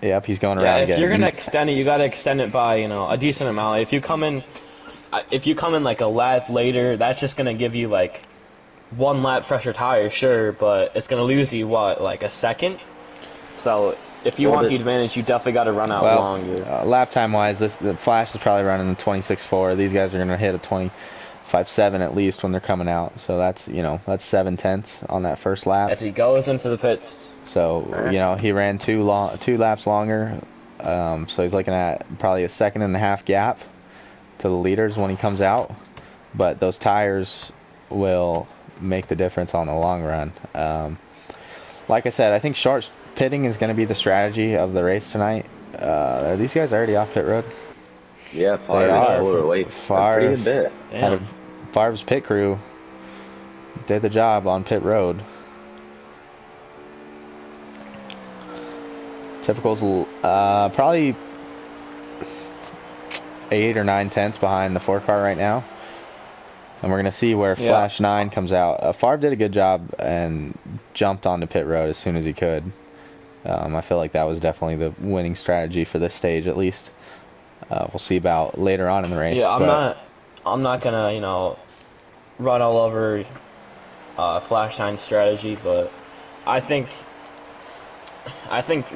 Yep, he's going around again. If you're gonna extend it, you gotta extend it by a decent amount. If you come in like a lap later, that's just gonna give you like 1 lap fresher tire, sure, but it's gonna lose you like a second. So if you want the advantage, you definitely gotta run out longer. Lap time wise, the Flash is probably running the 26.4. These guys are gonna hit a 5.7 at least when they're coming out. So that's, that's 7/10 on that first lap. As he goes into the pits. So, he ran 2 laps longer. So he's looking at probably a 1.5 gap to the leaders when he comes out. But those tires will make the difference on the long run. Like I said, I think short pitting is going to be the strategy of the race tonight. Are these guys already off pit road? Yeah, They are. Favre's pit crew did the job on pit road. Typical's probably 8 or 9 tenths behind the 4 car right now. And we're going to see where Flash 9 comes out. Favre did a good job and jumped onto pit road as soon as he could. I feel like that was definitely the winning strategy for this stage, at least. We'll see about later on in the race. Yeah, I'm not gonna, run all over Flash 9's strategy, but I think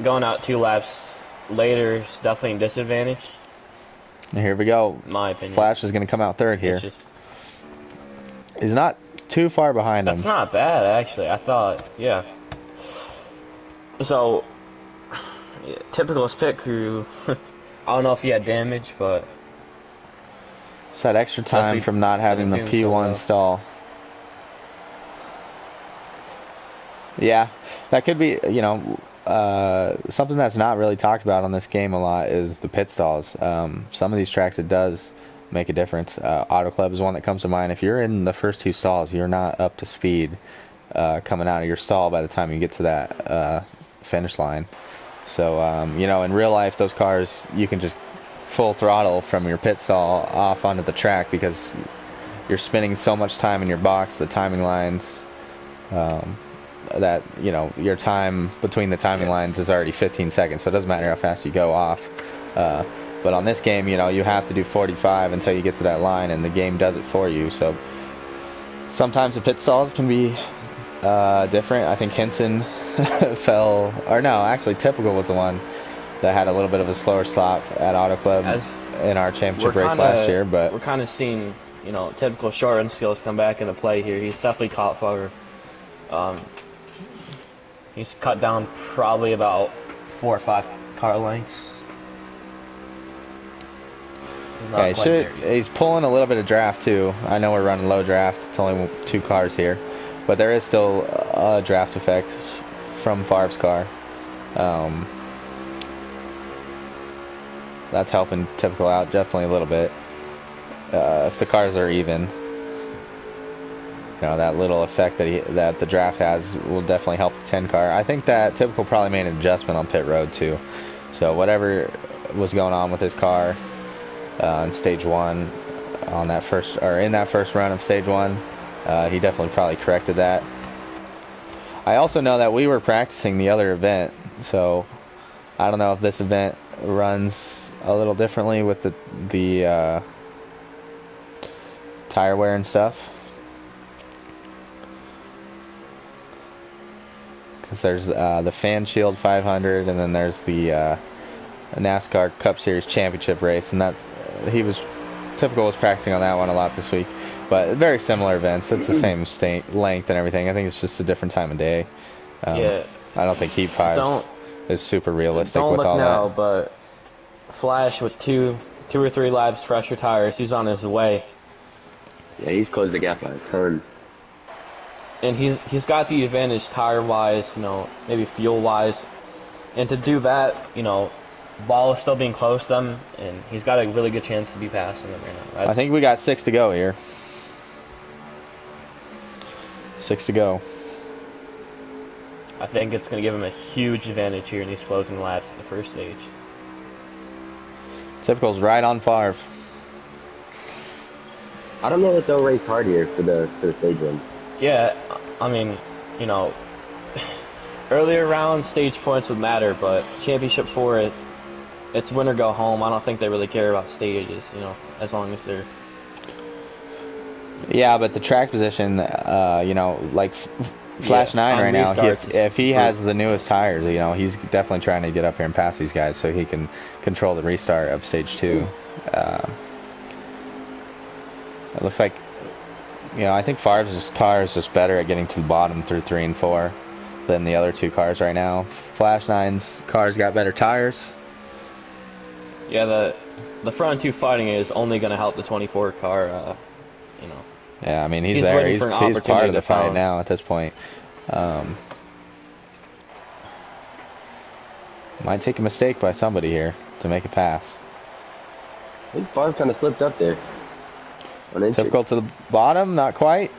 going out 2 laps later is definitely a disadvantage. Here we go. In my opinion. Flash is going to come out third here. He's not too far behind him. That's not bad, actually. I thought, yeah. So, typical pit crew. I don't know if he had damage, but just had extra time from not having the P1 stall. Yeah, that could be, something that's not really talked about on this game a lot is the pit stalls. Some of these tracks, it does make a difference. Auto Club is one that comes to mind. If you're in the first 2 stalls, you're not up to speed coming out of your stall by the time you get to that finish line. So, in real life, those cars, you can just full throttle from your pit stall off onto the track because you're spending so much time in your box, the timing lines, that, your time between the timing lines is already 15 seconds, so it doesn't matter how fast you go off. But on this game, you have to do 45 until you get to that line, and the game does it for you. So sometimes the pit stalls can be different. I think Henson Typical was the one that had a little bit of a slower stop at Auto Club in our championship race last year. But we're kind of seeing, Typical short run skills come back into play here. He's definitely caught Favre. He's cut down probably about 4 or 5 car lengths. He's pulling a little bit of draft too. I know we're running low draft. It's only 2 cars here, but there is still a draft effect from Favre's car. That's helping Typical out definitely a little bit. If the cars are even, that little effect that the draft has will definitely help the 10 car. I think that Typical probably made an adjustment on pit road too. So whatever was going on with his car in stage 1 in that first run of stage 1, he definitely probably corrected that. I also know that we were practicing the other event, so I don't know if this event runs a little differently with the tire wear and stuff. Because there's the Fan Shield 500, and then there's the NASCAR Cup Series Championship race, and Typical was practicing on that one a lot this week. But very similar events. It's the same length and everything. I think it's just a different time of day. I don't think Heat 5 is super realistic with all that. Don't look now, but Flash with 2 or 3 laps fresher tires, he's on his way. Yeah, he's closed the gap by a ton. And he's got the advantage tire-wise, maybe fuel-wise. And to do that, ball is still being close to them, and he's got a really good chance to be passing them right now. I think we got 6 to go here. 6 to go. I think it's going to give him a huge advantage here in these closing laps at the first stage. Typical's right on Favre. I don't know if they'll race hard here for the stage win. Yeah, I mean, earlier round stage points would matter, but Championship 4, it's win or go home. I don't think they really care about stages, as long as they're... Yeah, but the track position, like Flash 9 right now, if he has the newest tires, he's definitely trying to get up here and pass these guys so he can control the restart of stage 2. It looks like, I think Favre's car is just better at getting to the bottom through 3 and 4 than the other 2 cars right now. Flash 9's cars got better tires. Yeah, the front 2 fighting is only going to help the 24 car, Yeah, I mean, he's He's there. waiting He's for an part opportunity of the to fight pounce. now at this point. Might take a mistake by somebody here to make a pass. I think Favre kind of slipped up there. Difficult to the bottom, not quite.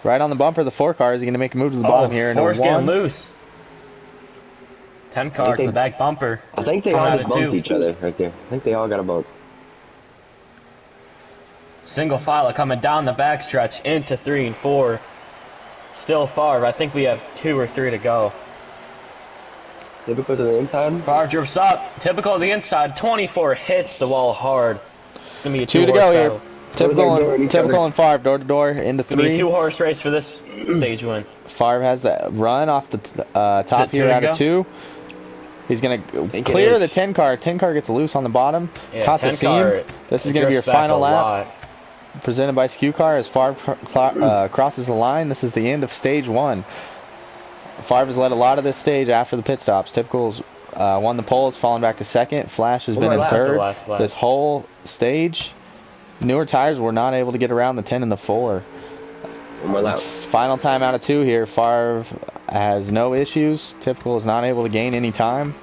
Right on the bumper, the 4 car. Is he going to make a move to the bottom here? Four's into 1. getting loose. 10 car to the back bumper. I think they all just bumped each other right there. I think they all got a bump. Single file coming down the backstretch into 3 and 4. Still Favre. I think we have 2 or 3 to go. Typical to the inside. Favre drifts up. Typical to the inside. 24 hits the wall hard. It's going to be a 2 to go here. battle. Typical and Favre, door to door into 3. It's going to be a 2-horse race for this stage win. Favre has the run off the top here out of 2. He's going to clear the 10 car. 10 car gets loose on the bottom. Yeah, Caught the seam. This is going to be your final lap. Presented by SKU Car as Favre crosses the line. This is the end of stage 1. Favre has led a lot of this stage after the pit stops. Typical's won the poles, fallen back to 2nd. Flash has been in 3rd. This whole stage, newer tires were not able to get around the 10 and the 4. One more lap. Final time out of 2 here. Favre has no issues. Typical is not able to gain any time.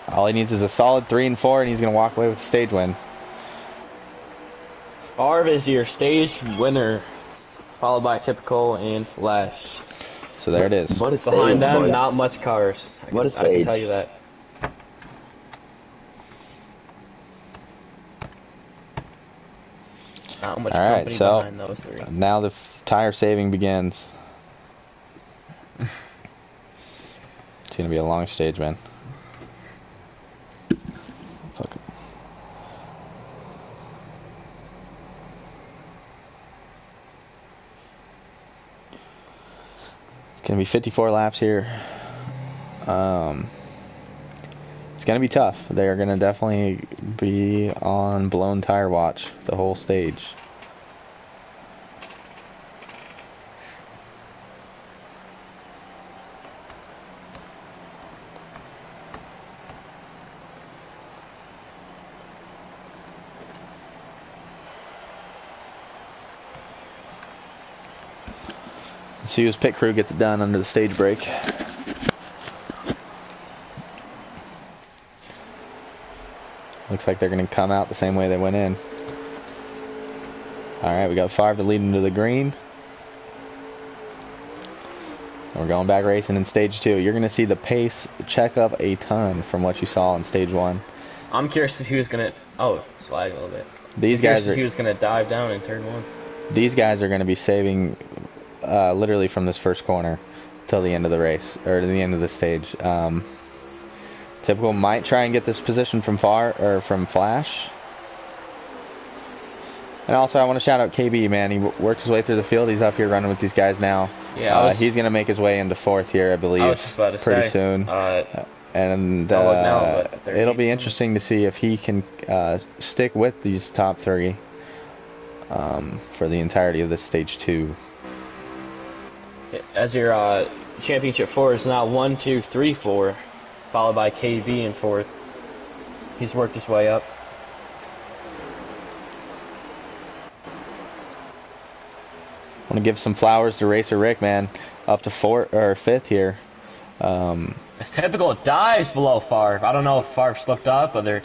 All he needs is a solid 3 and 4, and he's going to walk away with the stage win. Favre is your stage winner, followed by Typical and Flash. So there it is. Behind them, not much cars. I can tell you that. Not much Alright, so behind those 3. now the tire saving begins. It's going to be a long stage, man. Fuck it. It's going to be 54 laps here. It's going to be tough. They're going to definitely be on blown tire watch the whole stage. Let's see whose pit crew gets it done under the stage break. Looks like they're going to come out the same way they went in. Alright, we got Favre to lead into the green. And we're going back racing in stage 2. You're going to see the pace check up a ton from what you saw in stage 1. I'm curious to see who's going to... Oh, slide a little bit. These guys are... Who's going to dive down in turn 1. These guys are going to be saving literally from this first corner till the end of the race, or to the end of the stage. Typical might try and get this position from from Flash. And also, I want to shout out KB, man. He worked his way through the field. He's up here running with these guys now. Yeah, he's going to make his way into 4th here, I believe, pretty soon. And it'll be interesting to see if he can stick with these top 3 for the entirety of this stage 2. As your championship 4 is now 1, 2, 3, 4, followed by KB in 4th. He's worked his way up. I want to give some flowers to Racer Rick, man, up to 4th or 5th here. It's Typical dives below Favre. I don't know if Favre slipped up, but they're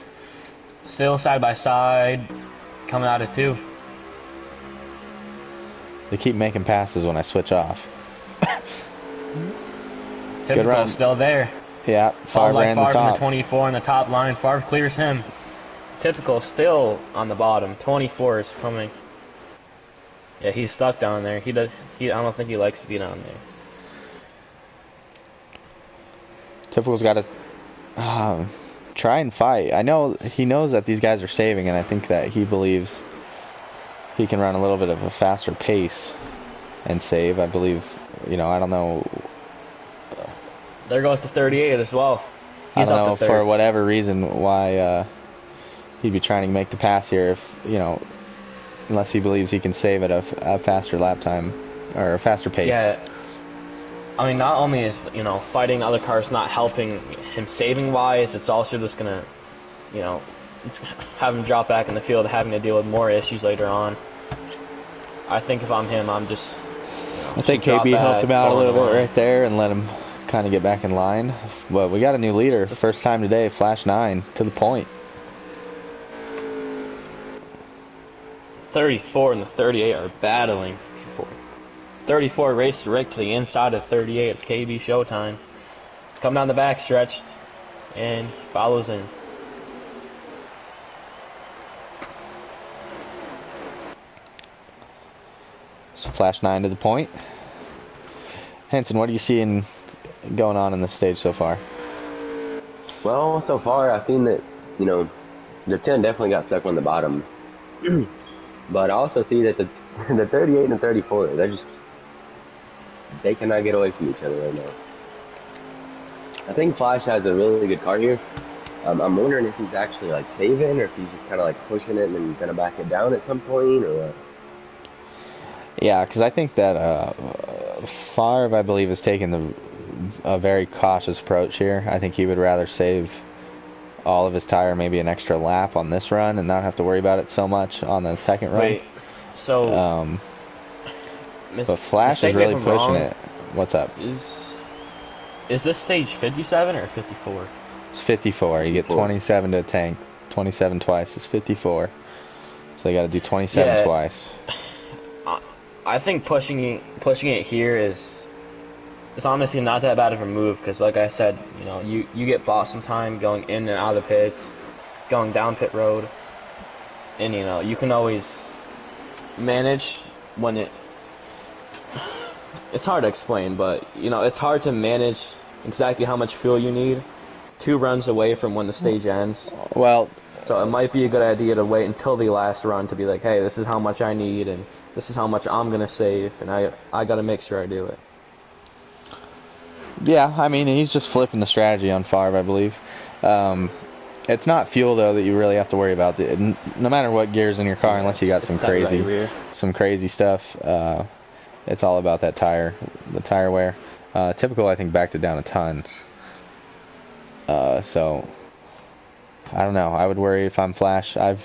still side by side, coming out of 2. They keep making passes when I switch off. Good run. Still there. Yeah, Favre ran the top. 24 on the top line. Favre clears him. Typical still on the bottom. 24 is coming. Yeah, he's stuck down there. I don't think he likes to be down there. Typical's got to try and fight. I know he knows that these guys are saving, and I think that he believes he can run a little bit of a faster pace and save. I believe, I don't know. There goes to 38 as well. I don't know for whatever reason why he'd be trying to make the pass here if, unless he believes he can save at a faster lap time or a faster pace. Yeah. I mean, not only is, fighting other cars not helping him saving wise, it's also just gonna, have him drop back in the field, having to deal with more issues later on. I think if I'm him, I'm just. I think KB helped him out a little bit right there and let him kind of get back in line. But we got a new leader, first time today, Flash 9 to the point. 34 and the 38 are battling. 34 raced Rick to the inside of 38 of KB Showtime. Come down the back stretch and follows in. So Flash 9 to the point. Henson, what are you seeing going on in this stage so far? Well, so far I've seen that, the 10 definitely got stuck on the bottom. But I also see that the 38 and the 34, they cannot get away from each other right now. I think Flash has a really good car here. I'm wondering if he's actually like saving, or if he's just kind of like pushing it and then gonna back it down at some point, or what. Yeah, because I think that Favre, I believe, is taking a very cautious approach here. I think he would rather save all of his tire, maybe an extra lap on this run, and not have to worry about it so much on the second run. Wait, so but Flash is really pushing it. What's up? Is this stage 57 or 54? It's 54. You get 27 to a tank. 27 twice is 54. So you got to do 27 twice. I think pushing it here is honestly not that bad of a move, because like I said, you get bought some time going in and out of the pits, going down pit road, and you can always manage when it's hard to explain, but it's hard to manage exactly how much fuel you need 2 runs away from when the stage ends. Well, so it might be a good idea to wait until the last run to be like, hey, this is how much I need, and this is how much I'm gonna save, and I gotta make sure I do it. Yeah, I mean, he's just flipping the strategy on Favre, I believe. It's not fuel though that you really have to worry about. No matter what gear's in your car, unless you got some crazy stuff, it's all about that the tire wear. Typical, I think, backed it down a ton. So I don't know. I would worry if I'm Flash. I've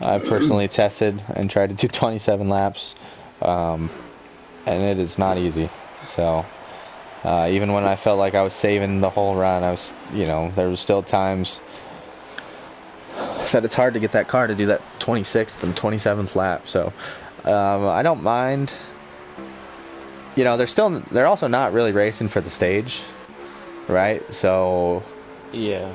personally tested and tried to do 27 laps, and it is not easy. So even when I felt like I was saving the whole run, there was still times that it's hard to get that car to do that 26th and 27th lap. So I don't mind. They're also not really racing for the stage, right? So yeah,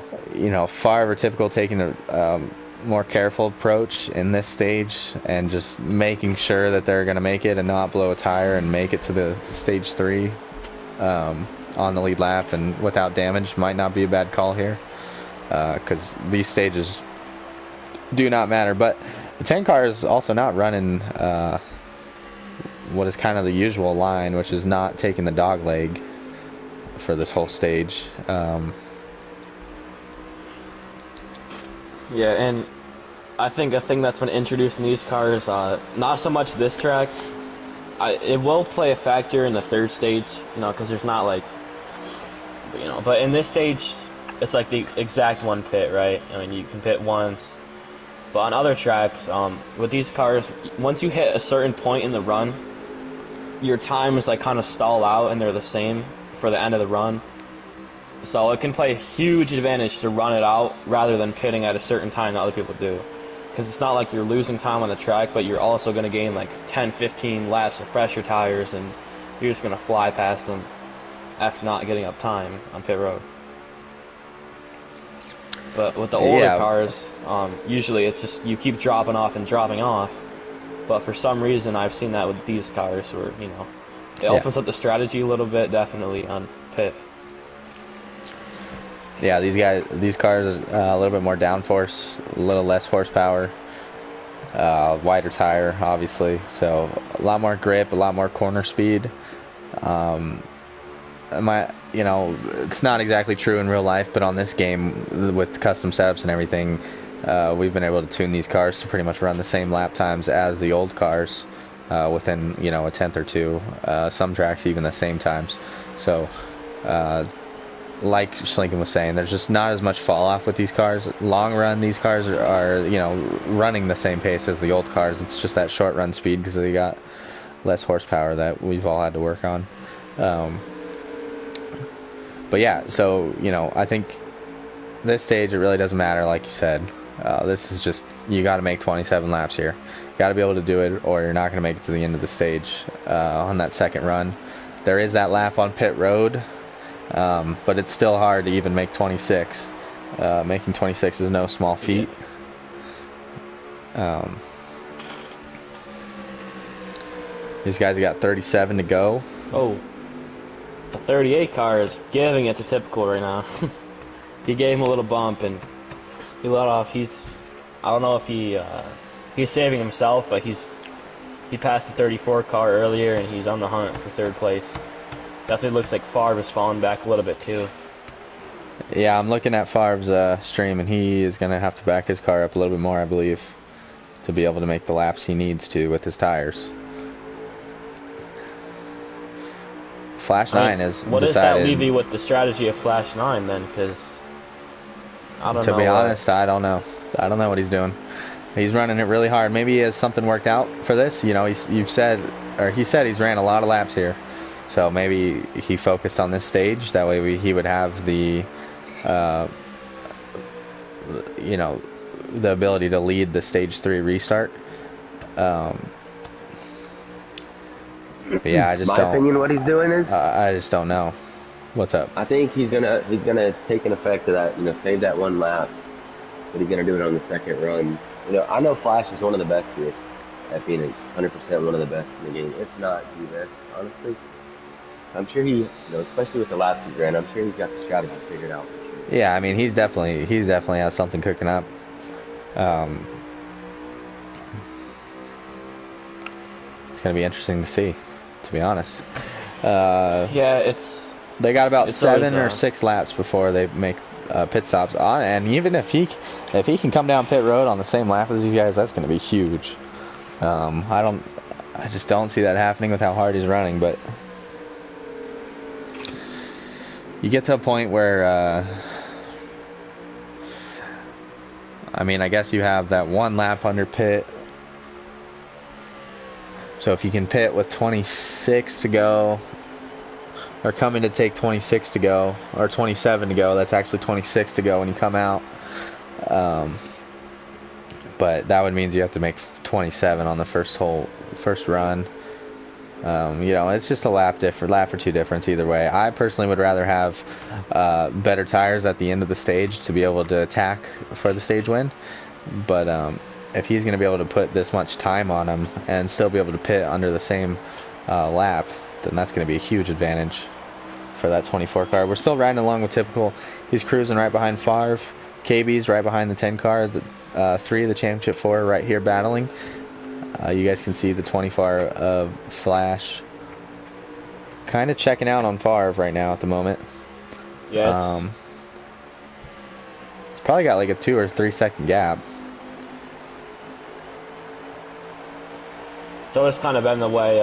Favre or typical taking a more careful approach in this stage and just making sure that they're going to make it and not blow a tire and make it to the stage 3 on the lead lap and without damage might not be a bad call here, because these stages do not matter. But the 10 car is also not running what is kind of the usual line, which is not taking the dog leg for this whole stage. Yeah, and I think a thing that's been introduced in these cars, not so much this track, it will play a factor in the third stage, because there's not like, but in this stage, it's like the exact one pit, right? I mean, you can pit once, but on other tracks, with these cars, once you hit a certain point in the run, your time is like kind of stall out, and they're the same for the end of the run. So it can play a huge advantage to run it out rather than pitting at a certain time that other people do. Because it's not like you're losing time on the track, but you're also going to gain like 10, 15 laps of fresher tires, and you're just going to fly past them after not getting up time on pit road. But with the older cars, usually it's just you keep dropping off and dropping off. But for some reason, I've seen that with these cars where, it opens up the strategy a little bit, definitely, on pit. Yeah, these cars are a little bit more downforce, a little less horsepower, wider tire, obviously. So a lot more grip, a lot more corner speed. It's not exactly true in real life, but on this game with custom setups and everything, we've been able to tune these cars to pretty much run the same lap times as the old cars, within a tenth or two. Some tracks even the same times. So, like Schlinken was saying, there's just not as much fall off with these cars. Long run, these cars are running the same pace as the old cars. It's just that short run speed because they got less horsepower that we've all had to work on. But yeah, so I think this stage it really doesn't matter, like you said. This is just, you got to make 27 laps here. You got to be able to do it, or you're not going to make it to the end of the stage on that second run. There is that lap on pit road, but it's still hard to even make 26. Making 26 is no small feat. These guys have got 37 to go. Oh, the 38 car is giving it to Typical right now. He gave him a little bump and he let off. I don't know if he's saving himself, but he passed the 34 car earlier and he's on the hunt for third place. Definitely looks like Favre is falling back a little bit too. Yeah, I'm looking at Favre's stream, and he is going to have to back his car up a little bit more, I believe, to be able to make the laps he needs to with his tires. Flash 9 has what decided... does that leave you with the strategy of Flash 9 then? Because I don't know. To be honest, I don't know. I don't know what he's doing. He's running it really hard. Maybe he has something worked out for this. He said he's ran a lot of laps here. So maybe he focused on this stage. That way he would have the, the ability to lead the stage 3 restart. But yeah, I just don't. My opinion, what he's doing is. I just don't know. What's up? I think he's gonna take an effect of that. Save that one lap, but he's gonna do it on the second run. I know Flash is one of the best here at being 100% one of the best in the game, if not the best, honestly. I'm sure he, especially with the laps he's ran, I'm sure he's got the strategy figured out. For sure. Yeah, I mean, he definitely has something cooking up. It's gonna be interesting to see, to be honest. Yeah, they got about 7 or 6 laps before they make pit stops on, and even if he can come down pit road on the same lap as these guys, that's gonna be huge. I just don't see that happening with how hard he's running, but. You get to a point where, I guess you have that one lap under pit. So if you can pit with 26 to go, or coming to take 26 to go, or 27 to go, that's actually 26 to go when you come out. But that would mean you have to make 27 on the first run. It's just a lap or two difference either way. I personally would rather have better tires at the end of the stage to be able to attack for the stage win. But if he's going to be able to put this much time on him and still be able to pit under the same lap, then that's going to be a huge advantage for that 24 car. We're still riding along with Typical. He's cruising right behind Favre. KB's right behind the 10 car. The 3 of the Championship 4 right here battling. You guys can see the 24 of Flash kind of checking out on Favre right now at the moment. Yeah. It's probably got like a 2 or 3 second gap. It's always kind of been the way,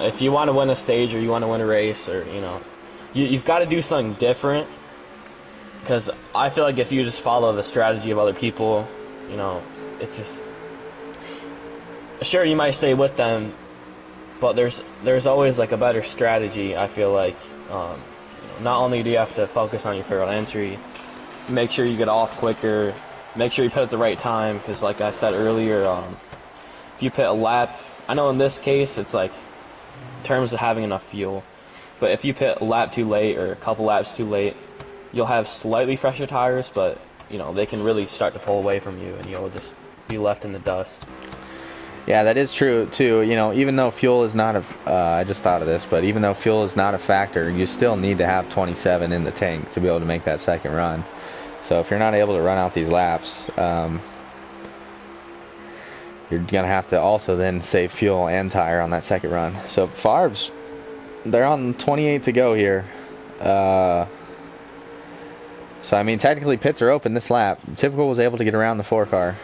if you want to win a stage or you want to win a race, or you've got to do something different. Because I feel like if you just follow the strategy of other people, it just. Sure, you might stay with them, but there's always like a better strategy. I feel like not only do you have to focus on your farrel entry, make sure you get off quicker, make sure you pit at the right time, because like I said earlier, if you pit a lap, I know in this case it's like in terms of having enough fuel, but if you pit a lap too late or a couple laps too late, you'll have slightly fresher tires, but they can really start to pull away from you and you'll just be left in the dust. Yeah, that is true too. Even though fuel is not I just thought of this, but even though fuel is not a factor, you still need to have 27 in the tank to be able to make that second run. So if you're not able to run out these laps, you're gonna have to also then save fuel and tire on that second run. So Favre's, they're on 28 to go here. So, I mean, technically pits are open this lap. Typical was able to get around the 4 car.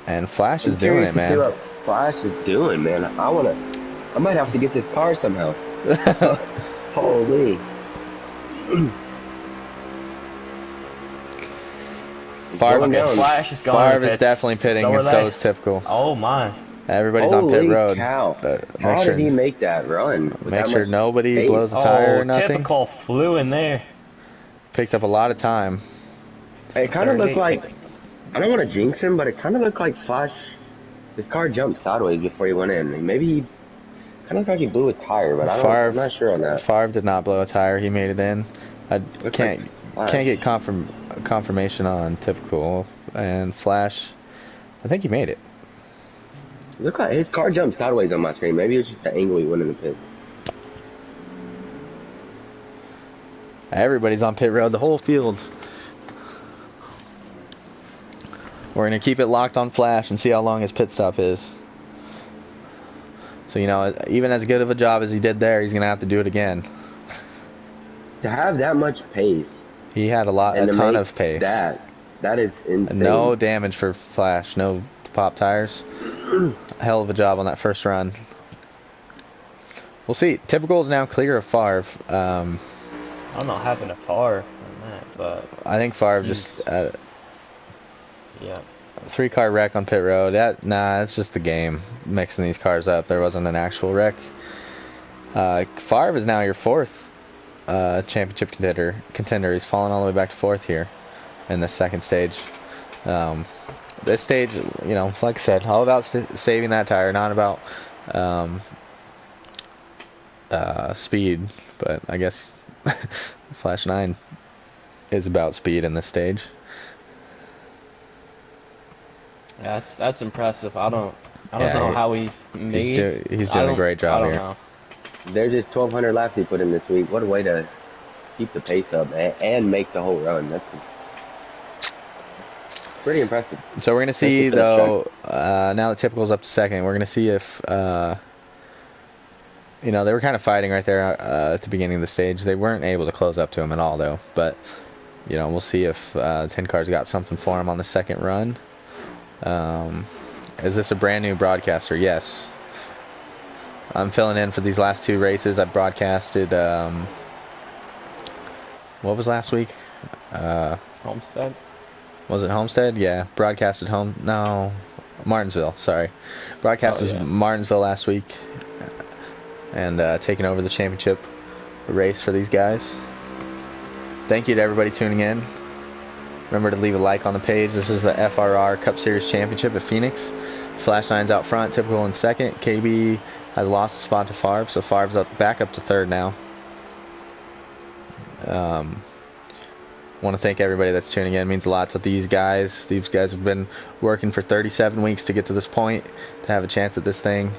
And Flash is doing it, To see man. what Flash is doing, man. I might have to get this car somehow. Holy. Flash is going. Favre is definitely pitting, and so is Typical. Oh my! Everybody's on pit road. Cow. How did he make that run? Make sure nobody blows a tire or nothing. Typical flew in there. Picked up a lot of time. It kind of looked like, I don't want to jinx him, but it kind of looked like Flash, his car jumped sideways before he went in. Maybe he kind of looked like he blew a tire, but I'm not sure on that. Favre did not blow a tire. He made it in. I can't get confirmation on Typical. And Flash, I think he made it. Look like his car jumped sideways on my screen. Maybe it was just the angle he went in the pit. Everybody's on pit road, the whole field. We're going to keep it locked on Flash and see how long his pit stop is. So, you know, even as good of a job as he did there, he's going to have to do it again. To have that much pace. He had a ton of pace. That is insane. No damage for Flash, no pop tires. Hell of a job on that first run. We'll see. Typical is now clear of Favre. I don't know what happened to Favre on that, but I think Favre just yeah. 3-car wreck on pit road. It's just the game mixing these cars up. There wasn't an actual wreck. Favre is now your 4th championship contender. He's fallen all the way back to 4th here in the second stage. This stage, you know, like I said, all about saving that tire, not about speed. But I guess Flash 9 is about speed in this stage. Yeah, that's impressive. I don't know how he made. He's doing a great job here. Know. There's just 1,200 laps he put in this week. What a way to keep the pace up and make the whole run. That's pretty impressive. So we're going to see, though, now that Typical's up to 2nd, we're going to see if, you know, they were kind of fighting right there at the beginning of the stage. They weren't able to close up to him at all, though. But, you know, we'll see if 10 Cars got something for him on the second run. Is this a brand new broadcaster? Yes. I'm filling in for these last 2 races. I broadcasted, what was last week? Homestead. Was it Homestead? Yeah. Broadcasted Martinsville, sorry. Broadcasted Martinsville last week. And taking over the championship race for these guys. Thank you to everybody tuning in. Remember to leave a like on the page. This is the FRR Cup Series Championship at Phoenix. Flash 9's out front, Typical in 2nd. KB has lost a spot to Favre, so Favre's back up to 3rd now. Want to thank everybody that's tuning in. It means a lot to these guys. These guys have been working for 37 weeks to get to this point, to have a chance at this thing.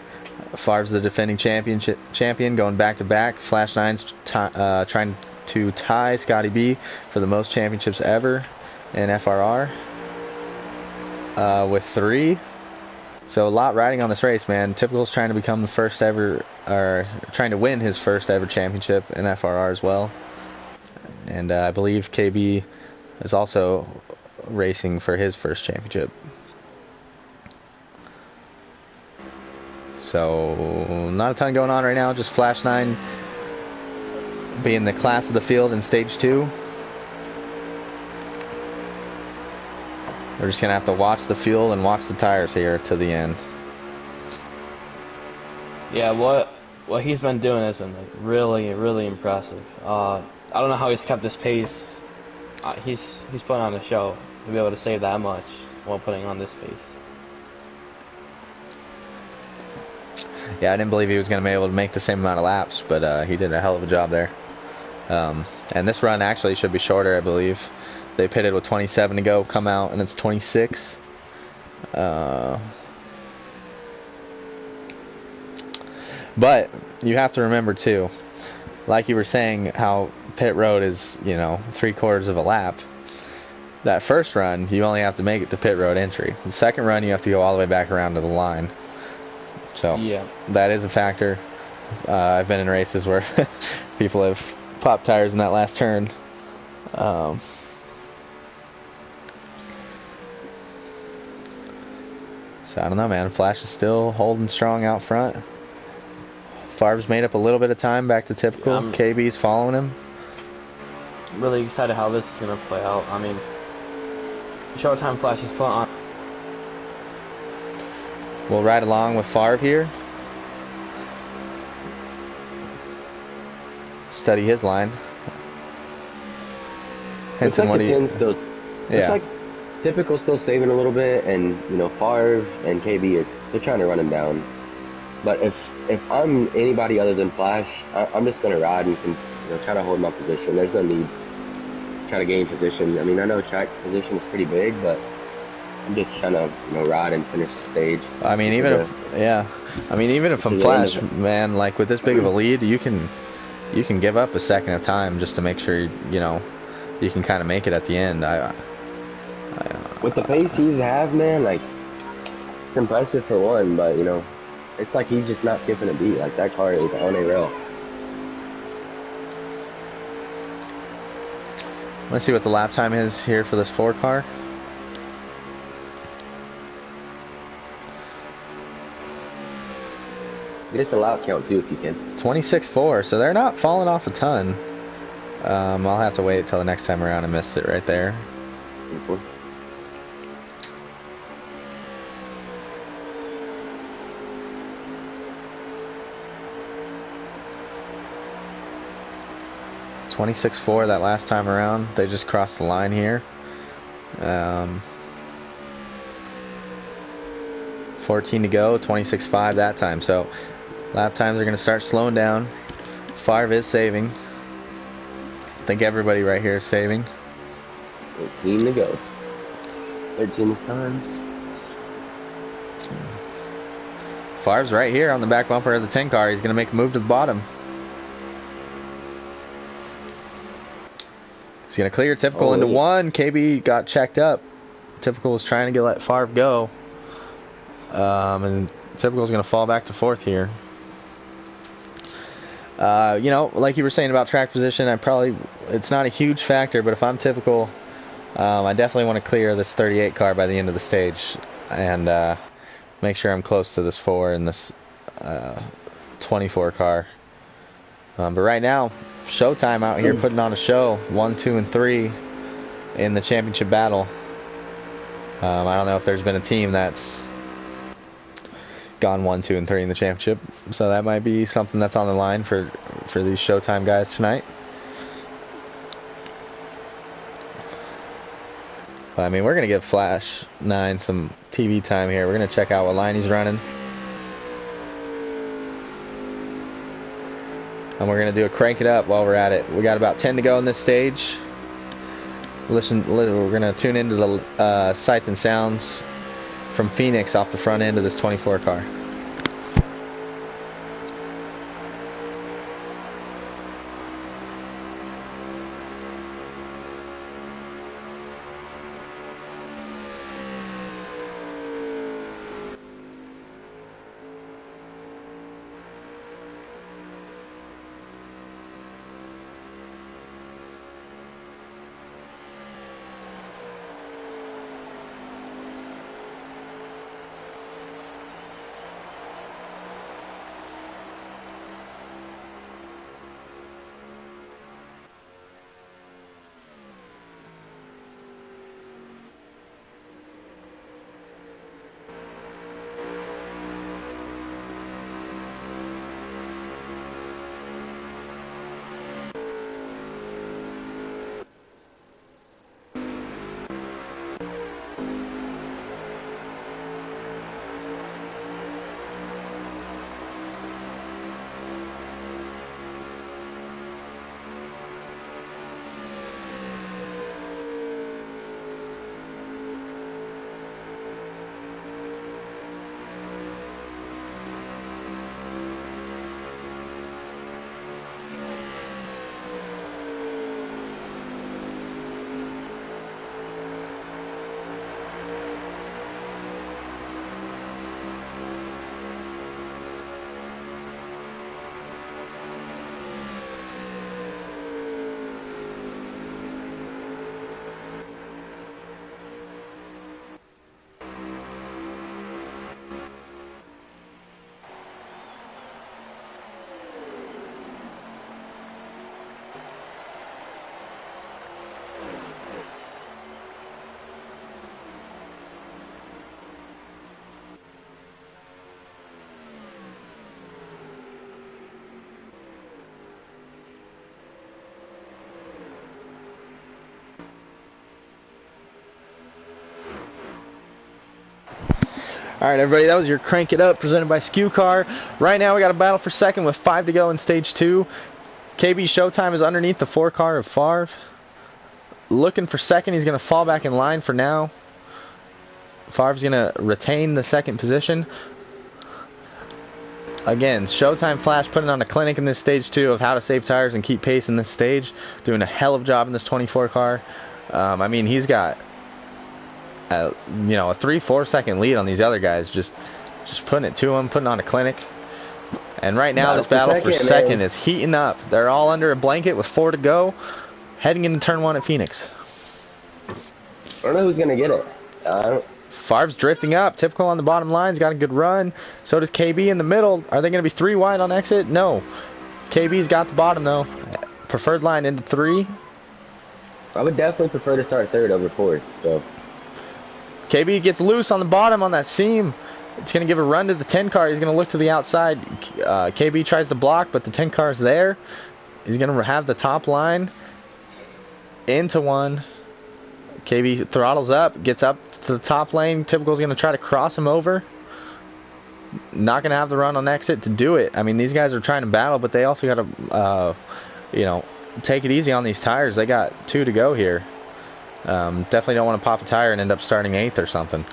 Favre's the defending champion, going back-to-back. Flash 9's trying to tie Scotty B for the most championships ever in FRR with 3. So a lot riding on this race, man. Typical's trying to become the first ever, or trying to win his first ever championship in FRR as well. And I believe KB is also racing for his first championship. So not a ton going on right now, just Flash 9 being the class of the field in stage 2. We're just gonna have to watch the fuel and watch the tires here to the end. Yeah, what he's been doing has been like really impressive. I don't know how he's kept this pace. He's putting on a show to be able to save that much while putting on this pace. Yeah, I didn't believe he was going to be able to make the same amount of laps, but he did a hell of a job there. And this run actually should be shorter, I believe. They pitted with 27 to go, come out, and it's 26. But you have to remember, too, like you were saying, how pit road is, you know, 3/4 of a lap. That first run, you only have to make it to pit road entry. The second run, you have to go all the way back around to the line. So yeah, that is a factor. I've been in races where people have popped tires in that last turn. Um, so I don't know, man. Flash is still holding strong out front. Favre's made up a little bit of time, back to typical. KB's following him. I'm really excited how this is going to play out. I mean, Showtime Flash is put on. We'll ride along with Favre here. Study his line. Henson, what do you... Looks like typical still saving a little bit, and Favre and KB they're trying to run him down. But if I'm anybody other than Flash, I'm just gonna ride and try to hold my position. There's no need to try to gain position. I mean, I know track position is pretty big, but I'm just trying to ride and finish the stage. I mean, even if I'm Flash, man, like with this big of a lead, you can give up a second of time just to make sure you can kind of make it at the end. With the pace he's have, man, like it's impressive for one, but it's like he's just not skipping a beat. Like that car is on a rail. Let's see what the lap time is here for this 4 car. Get us a lap count too if you can. 26.4, so they're not falling off a ton. I'll have to wait till the next time around. I missed it right there. 24. .26.4 that last time around. They just crossed the line here. 14 to go, 26.5 that time. So lap times are going to start slowing down. Favre is saving. I think everybody right here is saving. 13 to go. 13 this time. Favre's right here on the back bumper of the 10 car. He's going to make a move to the bottom. He's going to clear Typical into 1. KB got checked up. Typical was trying to let Favre go. And Typical is going to fall back to 4th here. Like you were saying about track position, it's not a huge factor, but if I'm Typical, I definitely want to clear this 38 car by the end of the stage and make sure I'm close to this 4 and this 24 car. But right now, Showtime out here putting on a show, 1, 2, and 3 in the championship battle. I don't know if there's been a team that's gone 1, 2, and 3 in the championship, so that might be something that's on the line for these Showtime guys tonight. But, I mean, we're gonna give Flash 9 some TV time here. We're gonna check out what line he's running. And we're going to do a crank it up while we're at it. We got about 10 to go in this stage. We're going to tune into the sights and sounds from Phoenix off the front end of this 24 car. All right, everybody, that was your Crank It Up presented by Skew Car. Right now, we got a battle for second with 5 to go in stage 2. KB Showtime is underneath the 4 car of Favre. Looking for second. He's going to fall back in line for now. Favre's going to retain the second position. Again, Showtime Flash putting on a clinic in this stage 2 of how to save tires and keep pace in this stage. Doing a hell of a job in this 24 car. I mean, he's got a 3-4 second lead on these other guys. Just putting it to him, putting on a clinic. And right now, this battle for second is heating up. They're all under a blanket with 4 to go, heading into turn 1 at Phoenix. I don't know who's gonna get it. Favre's drifting up. Typical on the bottom line. He's got a good run. So does KB in the middle. Are they going to be 3 wide on exit? No. KB's got the bottom, though. Preferred line into 3. I would definitely prefer to start third over fourth. So KB gets loose on the bottom on that seam. It's going to give a run to the 10 car. He's going to look to the outside. KB tries to block, but the 10 car's there. He's going to have the top line into 1. KB throttles up, gets up to the top lane. Typical's going to try to cross him over. Not going to have the run on exit to do it. I mean, these guys are trying to battle, but they also got to, take it easy on these tires. They got 2 to go here. Definitely don't want to pop a tire and end up starting 8th or something.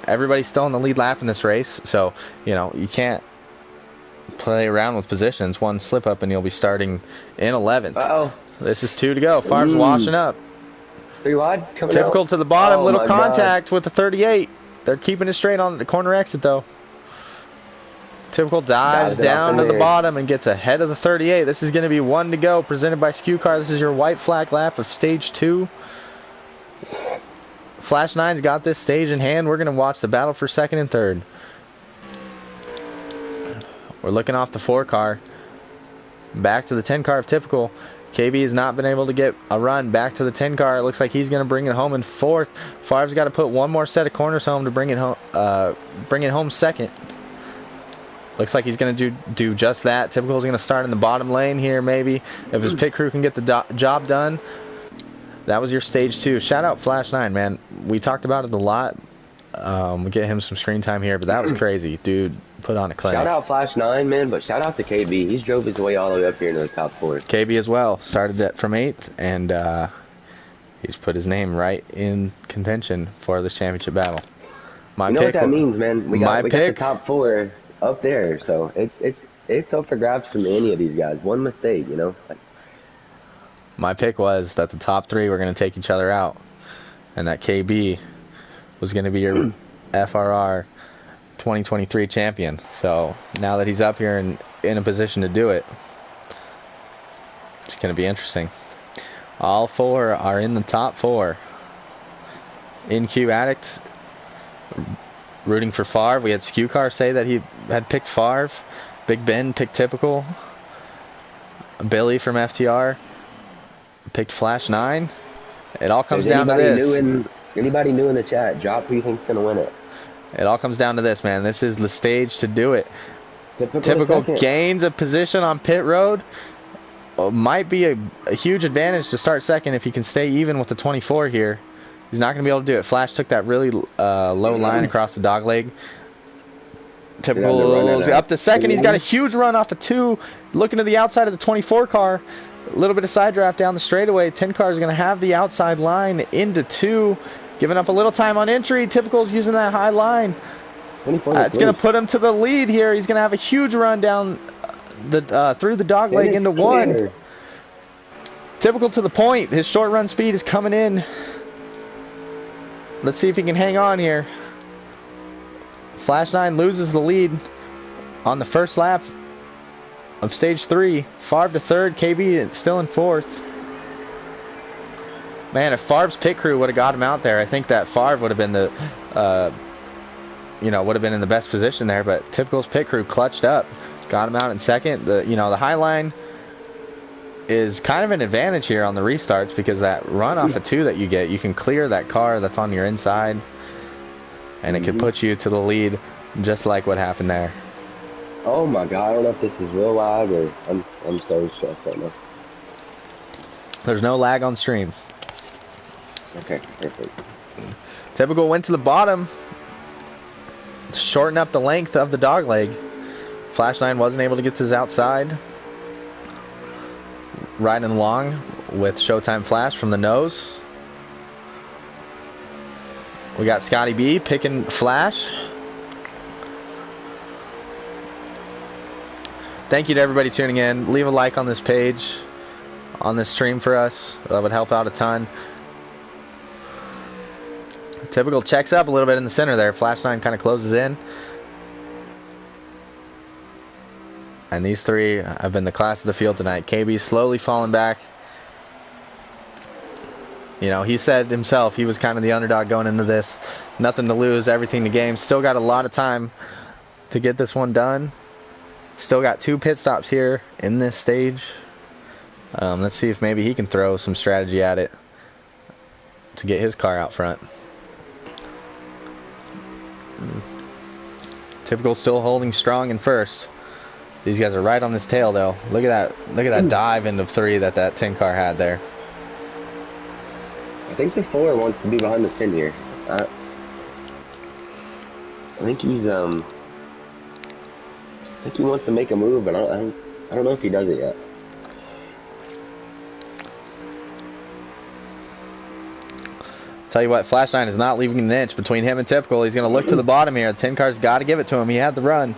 Everybody's still in the lead lap in this race, so, you can't play around with positions. One slip up and you'll be starting in 11th. Uh-oh. This is 2 to go. Favre's washing up. 3 wide. Typical out. to the bottom, Oh, little my contact with the 38. They're keeping it straight on the corner exit, though. Typical dives down to the bottom and gets ahead of the 38. This is going to be 1 to go, presented by Skew Car. This is your white flag lap of stage 2. Flash 9's got this stage in hand. We're going to watch the battle for second and third. We're looking off the 4 car. Back to the 10 car of Typical. KB has not been able to get a run back to the 10 car. It looks like he's going to bring it home in 4th. Favre's got to put 1 more set of corners home to bring it home second. Looks like he's going to do just that. Typical is going to start in the bottom lane here, maybe, if his pit crew can get the job done. That was your stage 2. Shout out Flash 9, man. We talked about it a lot. We get him some screen time here, but that was crazy. Dude, put on a clinic. Shout out Flash 9, man, but shout out to KB. He's drove his way all the way up here into the top 4. KB as well. Started from 8th, and he's put his name right in contention for this championship battle. You know what that means, man? We got the top 4 up there, so it's up for grabs from any of these guys. One mistake, My pick was that the top 3 were going to take each other out, and that KB was going to be your FRR 2023 champion. So now that he's up here and in a position to do it, it's going to be interesting. All 4 are in the top 4. In-Q Addict rooting for Favre. We had Skew Car say that he had picked Favre. Big Ben picked Typical. Billy from FTR picked Flash 9. It all comes down to this. Anybody new in the chat, drop who you think's going to win it. It all comes down to this, man. This is the stage to do it. Typical gains a position on pit road. Might be a huge advantage to start second if he can stay even with the 24 here. He's not going to be able to do it. Flash took that really low line across the dog leg. Typical up to second. He's got a huge run off of 2. Looking to the outside of the 24 car. A little bit of side draft down the straightaway. 10 car is going to have the outside line into 2. Giving up a little time on entry. Typical's using that high line. It's going to put him to the lead here. He's going to have a huge run down through the dog leg into 1. Typical to the point. His short run speed is coming in. Let's see if he can hang on here. Flash 9 loses the lead on the first lap of stage 3. Favre to 3rd. KB still in 4th. Man, if Favre's pit crew would have got him out there, I think that Favre would have been the, would have been in the best position there. But Typical's pit crew clutched up, got him out in second. The high line is kind of an advantage here on the restarts because that run off of 2 that you get, you can clear that car that's on your inside, and it could put you to the lead, just like what happened there. Oh my God! I don't know if this is real lag or I'm so stressed right now. There's no lag on stream. Okay, perfect. Typical went to the bottom. shorten up the length of the dog leg. Flash 9 wasn't able to get to his outside. Riding along with Showtime Flash from the nose. We got Scotty B picking Flash. Thank you to everybody tuning in. Leave a like on this page, on this stream for us. That would help out a ton. Typical checks up a little bit in the center there. Flash 9 kind of closes in. And these three have been the class of the field tonight. KB slowly falling back. You know, he said himself he was kind of the underdog going into this. Nothing to lose, everything to gain. Still got a lot of time to get this one done. Still got 2 pit stops here in this stage. Let's see if maybe he can throw some strategy at it to get his car out front. Typical still holding strong in first. These guys are right on this tail though. Look at that dive into 3 that 10 car had there. I think the 4 wants to be behind the 10 here. I think he's I think he wants to make a move, but I don't know if he does it yet. Tell you what, Flash 9 is not leaving an inch between him and Typical. He's going to look to the bottom here. 10 car's got to give it to him. He had the run.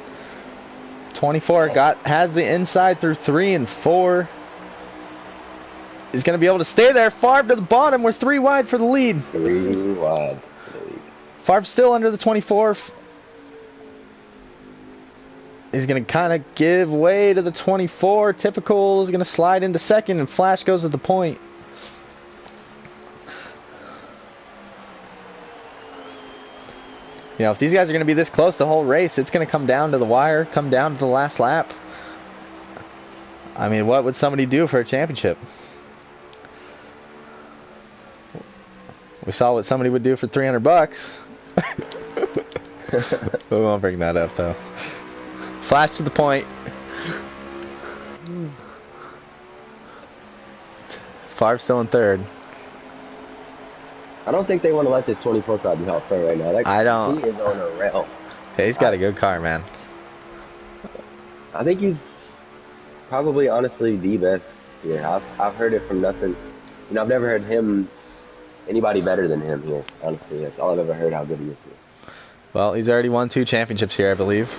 24 has the inside through 3 and 4. He's going to be able to stay there. Favre to the bottom. We're 3 wide for the lead. 3 wide for the lead. Favre's still under the 24. He's going to kind of give way to the 24. Typical is going to slide into second, and Flash goes at the point. You know, if these guys are going to be this close the whole race, it's going to come down to the wire, come down to the last lap. I mean, what would somebody do for a championship? We saw what somebody would do for $300. We won't bring that up, though. Flash to the point. Favre still in third. I don't think they want to let this 24 car be out front right now. I don't. He is on a rail. Hey, he's got a good car, man. I think he's probably, honestly, the best here. I've heard it from nothing. You know, I've never heard anybody better than him here, honestly. That's all I've ever heard how good he is here. Well, he's already won 2 championships here, I believe.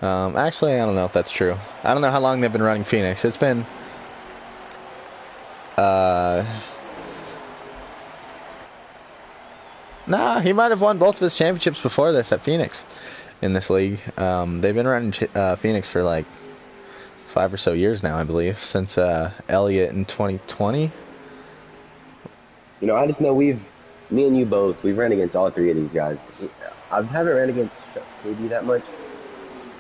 Actually, I don't know if that's true. I don't know how long they've been running Phoenix. It's been... Nah, he might have won both of his championships before this at Phoenix in this league. They've been running Phoenix for like 5 or so years now, I believe, since Elliott in 2020. You know, I just know me and you both, we've ran against all 3 of these guys. I haven't ran against KB that much,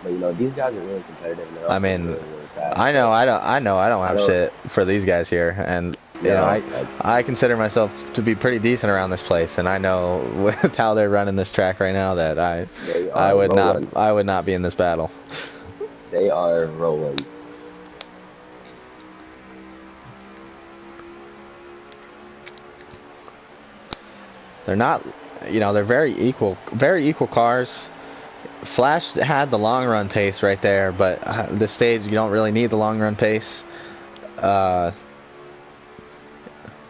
but you know, these guys are really competitive. I mean, really fast. I know I don't have shit for these guys here, and you know, I consider myself to be pretty decent around this place, and I know with how they're running this track right now that I would not be in this battle. They are rolling. They're not, you know, they're very equal cars. Flash had the long run pace right there, but this stage you don't really need the long run pace.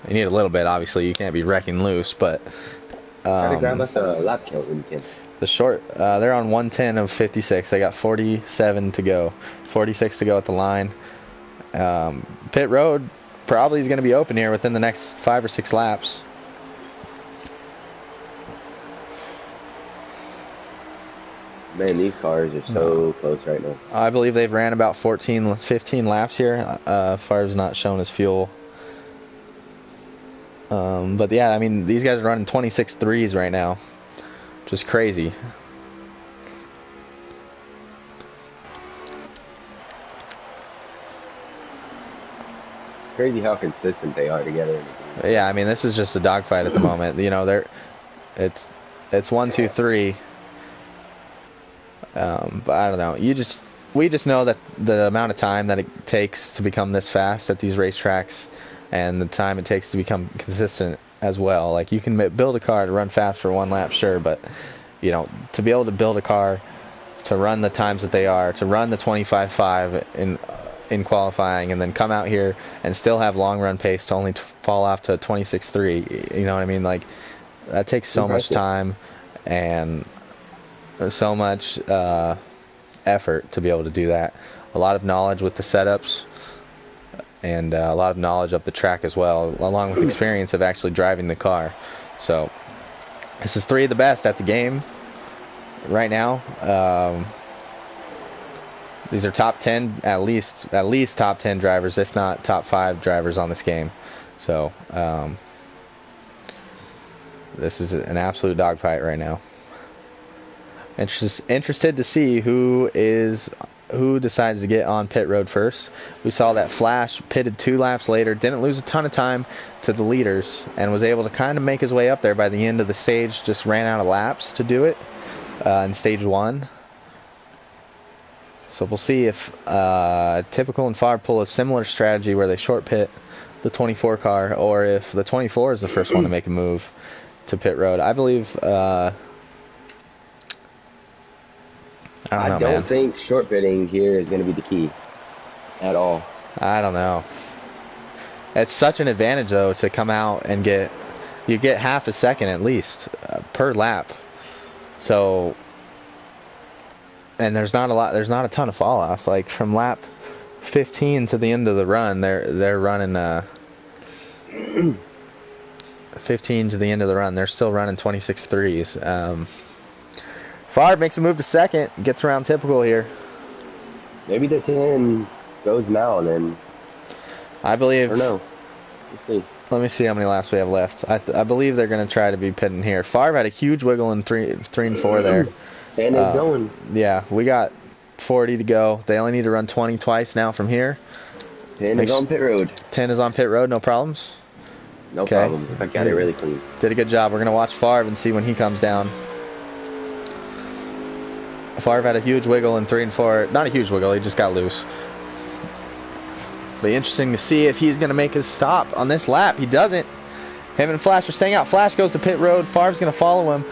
You need a little bit, obviously. You can't be wrecking loose, but try to grab us a lap count when you can. The short, they're on 110 of 56. They got 47 to go, 46 to go at the line. Pit road probably is going to be open here within the next 5 or 6 laps. Man, these cars are so close right now. I believe they've ran about 15 laps here. Favre's not shown his fuel. But yeah, I mean, these guys are running 26 threes right now, which is crazy. Crazy how consistent they are together. Yeah, I mean, this is just a dogfight at the moment. You know, it's 1, 2, 3. But I don't know. We just know that the amount of time that it takes to become this fast at these racetracks, and the time it takes to become consistent as well. Like, you can build a car to run fast for 1 lap, sure, but to be able to build a car to run the times that they are, to run the 25.5 in qualifying, and then come out here and still have long run pace to only fall off to 26.3. You know what I mean? Like, that takes so much time and so much effort to be able to do that. A lot of knowledge with the setups, and a lot of knowledge of the track as well, along with experience of actually driving the car. So this is 3 of the best at the game right now. These are top 10, at least top 10 drivers, if not top 5 drivers on this game. So this is an absolute dogfight right now. Interested to see who decides to get on pit road first. We saw that Flash pitted 2 laps later, didn't lose a ton of time to the leaders, and was able to kind of make his way up there by the end of the stage. Just ran out of laps to do it in stage 1. So we'll see if Typical and FRR pull a similar strategy where they short pit the 24 car, or if the 24 is the first one to make a move to pit road. I believe I don't think short pitting here is going to be the key at all. I don't know. It's such an advantage, though, to come out and get half a second at least per lap. So, and there's not a ton of fall off. Like from lap 15 to the end of the run, they're running 15 to the end of the run. They're still running 26.3s. FRR makes a move to second, gets around Typical here. Maybe the 10 goes now, and then I believe. Or no. Let's see. Let me see how many laps we have left. I believe they're going to try to be pitting here. FRR had a huge wiggle in 3 and 4 there. 10 is going. Yeah, we got 40 to go. They only need to run 20 twice now from here. 10 is on pit road. 10 is on pit road, no problems? No problem. I got it really clean. Did a good job. We're going to watch FRR and see when he comes down. FRR had a huge wiggle in 3 and 4. Not a huge wiggle, he just got loose. Be interesting to see if he's going to make his stop on this lap. He doesn't. Him and Flash are staying out. Flash goes to pit road. FRR's going to follow him.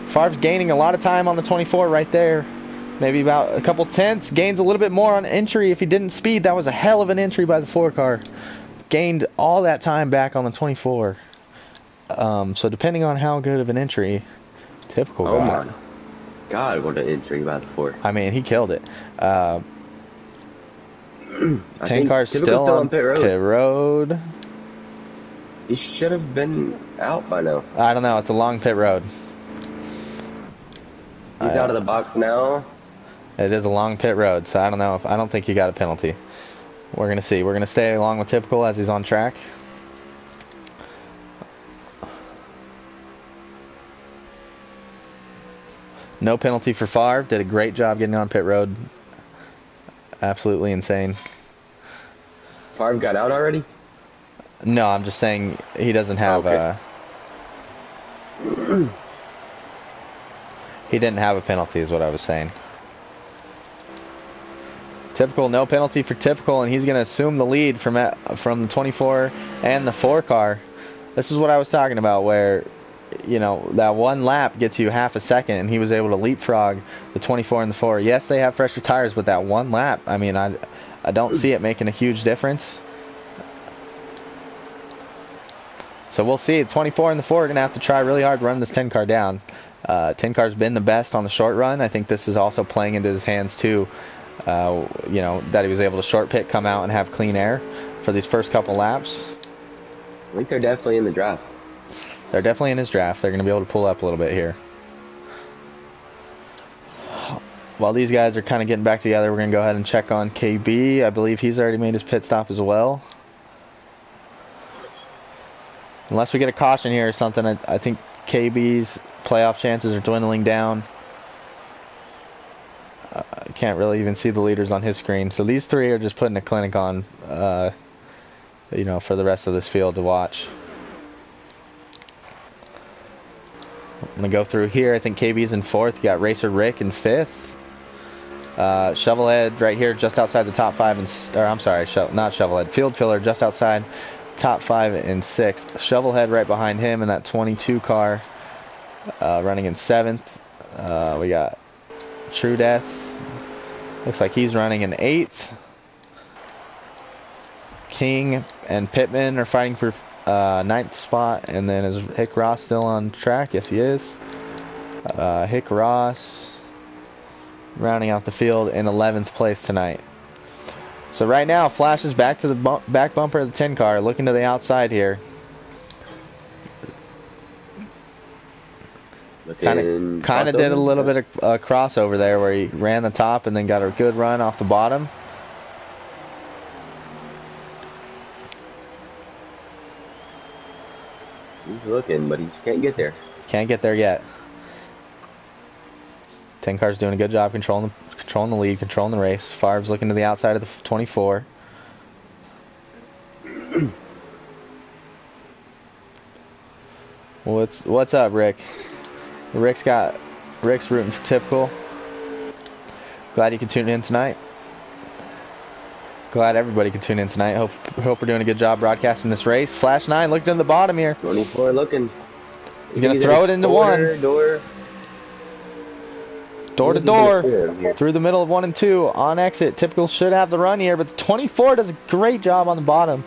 FRR's gaining a lot of time on the 24 right there. Maybe about a couple tenths. Gains a little bit more on entry if he didn't speed. That was a hell of an entry by the 4 car. Gained all that time back on the 24. So depending on how good of an entry Typical got. Oh my God, what an entry by the 4. I mean, he killed it. 10 cars still on pit road. He should have been out by now. I don't know. It's a long pit road. He's out of the box now. It is a long pit road, so I don't know. I don't think you got a penalty. We're gonna see. We're gonna stay along with Typical as he's on track. No penalty for FRR. Did a great job getting on pit road. Absolutely insane. FRR got out already? No, I'm just saying he doesn't have he didn't have a penalty is what I was saying. Typical, no penalty for Typical, and he's going to assume the lead from the 24 and the 4 car. This is what I was talking about, where that one lap gets you half a second, and he was able to leapfrog the 24 and the 4. Yes, they have fresher tires, but that one lap, I mean, I don't see it making a huge difference. So we'll see. The 24 and the 4 are going to have to try really hard to run this 10 car down. 10 car's been the best on the short run. I think this is also playing into his hands too. That he was able to short pit, come out, and have clean air for these first couple laps. I think they're definitely in the draft. They're definitely in his draft. They're going to be able to pull up a little bit here. While these guys are kind of getting back together, we're going to go ahead and check on KB. I believe he's already made his pit stop as well. Unless we get a caution here or something, I think KB's playoff chances are dwindling down. I can't really even see the leaders on his screen. So these 3 are just putting a clinic on, for the rest of this field to watch. I'm going to go through here. I think KB's in 4th. You got Racer Rick in 5th. Shovelhead right here just outside the top 5. Not Shovelhead. Field Filler just outside top 5 and 6th. Shovelhead right behind him in that 22 car, running in 7th. We got True Death. Looks like he's running in 8th. King and Pittman are fighting for 9th spot. And then is Hick Ross still on track? Yes, he is. Hick Ross rounding out the field in 11th place tonight. So right now, Flash is back to the back bumper of the 10 car, looking to the outside here. Kind of did a little bit of crossover there where he ran the top and then got a good run off the bottom. He's looking, but he just can't get there. Can't get there yet. 10 car's doing a good job controlling the lead, controlling the race. Favre's looking to the outside of the 24. What's up, Rick? Rick's rooting for Typical. Glad you could tune in tonight. Glad everybody could tune in tonight. Hope we're doing a good job broadcasting this race. Flash 9 looked in the bottom here. 24 looking. He's gonna throw it into 1. Door to door, through the middle of 1 and 2 on exit. Typical should have the run here, but the 24 does a great job on the bottom.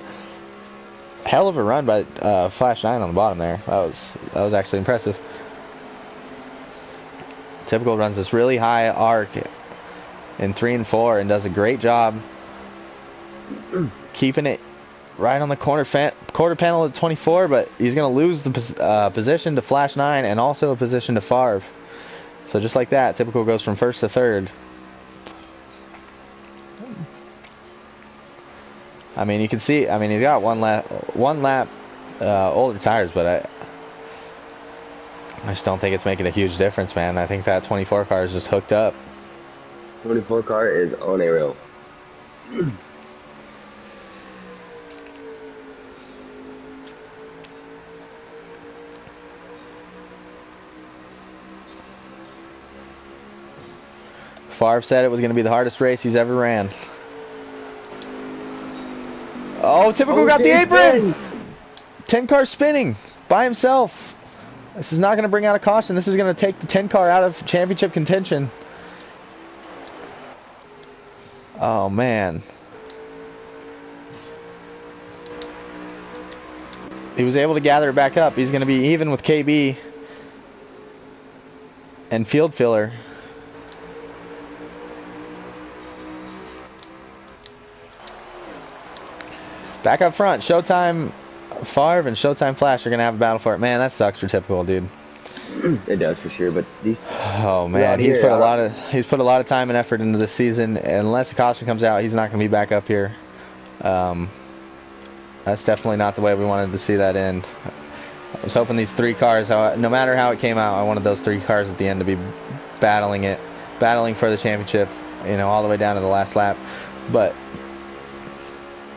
Hell of a run by Flash 9 on the bottom there. That was actually impressive. Typical runs this really high arc in 3 and 4 and does a great job keeping it right on the quarter panel at 24, but he's going to lose the position to Flash 9 and also a position to Favre. So just like that, Typical goes from 1st to 3rd. I mean, you can see, he's got one lap older tires, but I just don't think it's making a huge difference, man. I think that 24 car is just hooked up. 24 car is on a rail. Favre said it was going to be the hardest race he's ever ran. Oh, Typical got the apron! 10 car spinning by himself. This is not going to bring out a caution. This is going to take the 10 car out of championship contention. Oh, man. He was able to gather it back up. He's going to be even with KB and Field Filler. Back up front, Showtime Favre and Showtime Flash are going to have a battle for it. Man, that sucks for Typical, dude. It does for sure, but these. Oh man, he's put a lot of time and effort into this season. Unless a caution comes out, he's not going to be back up here. That's definitely not the way we wanted to see that end. I was hoping these 3 cars, no matter how it came out, I wanted those 3 cars at the end to be battling for the championship, all the way down to the last lap. But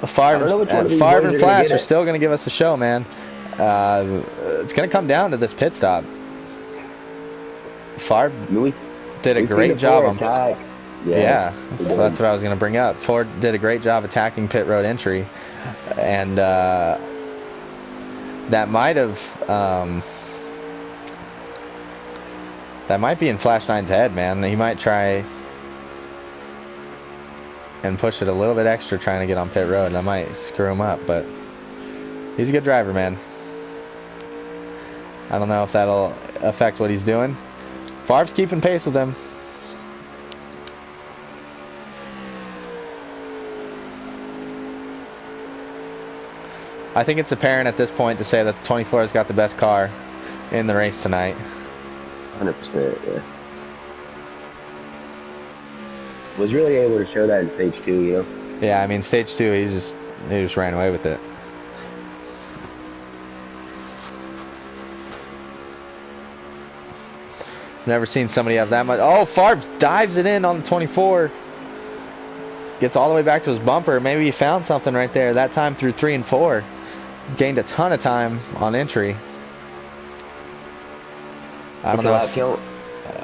Favre and Flash are still going to give us a show, man. It's going to come down to this pit stop. Favre did a great job on attack. Yeah, that's what I was going to bring up. Ford did a great job attacking pit road entry, and that might be in Flash 9's head, man. He might try and push it a little bit extra trying to get on pit road. That might screw him up, but he's a good driver, man. I don't know if that'll affect what he's doing. Favre's keeping pace with him. I think it's apparent at this point to say that the 24 has got the best car in the race tonight. 100%, yeah. Was really able to show that in stage 2, Yeah, I mean, stage 2, he just ran away with it. Never seen somebody have that much. Oh, Favre dives it in on the 24. Gets all the way back to his bumper. Maybe he found something right there. That time through 3 and 4. Gained a ton of time on entry. I don't know. What's your lap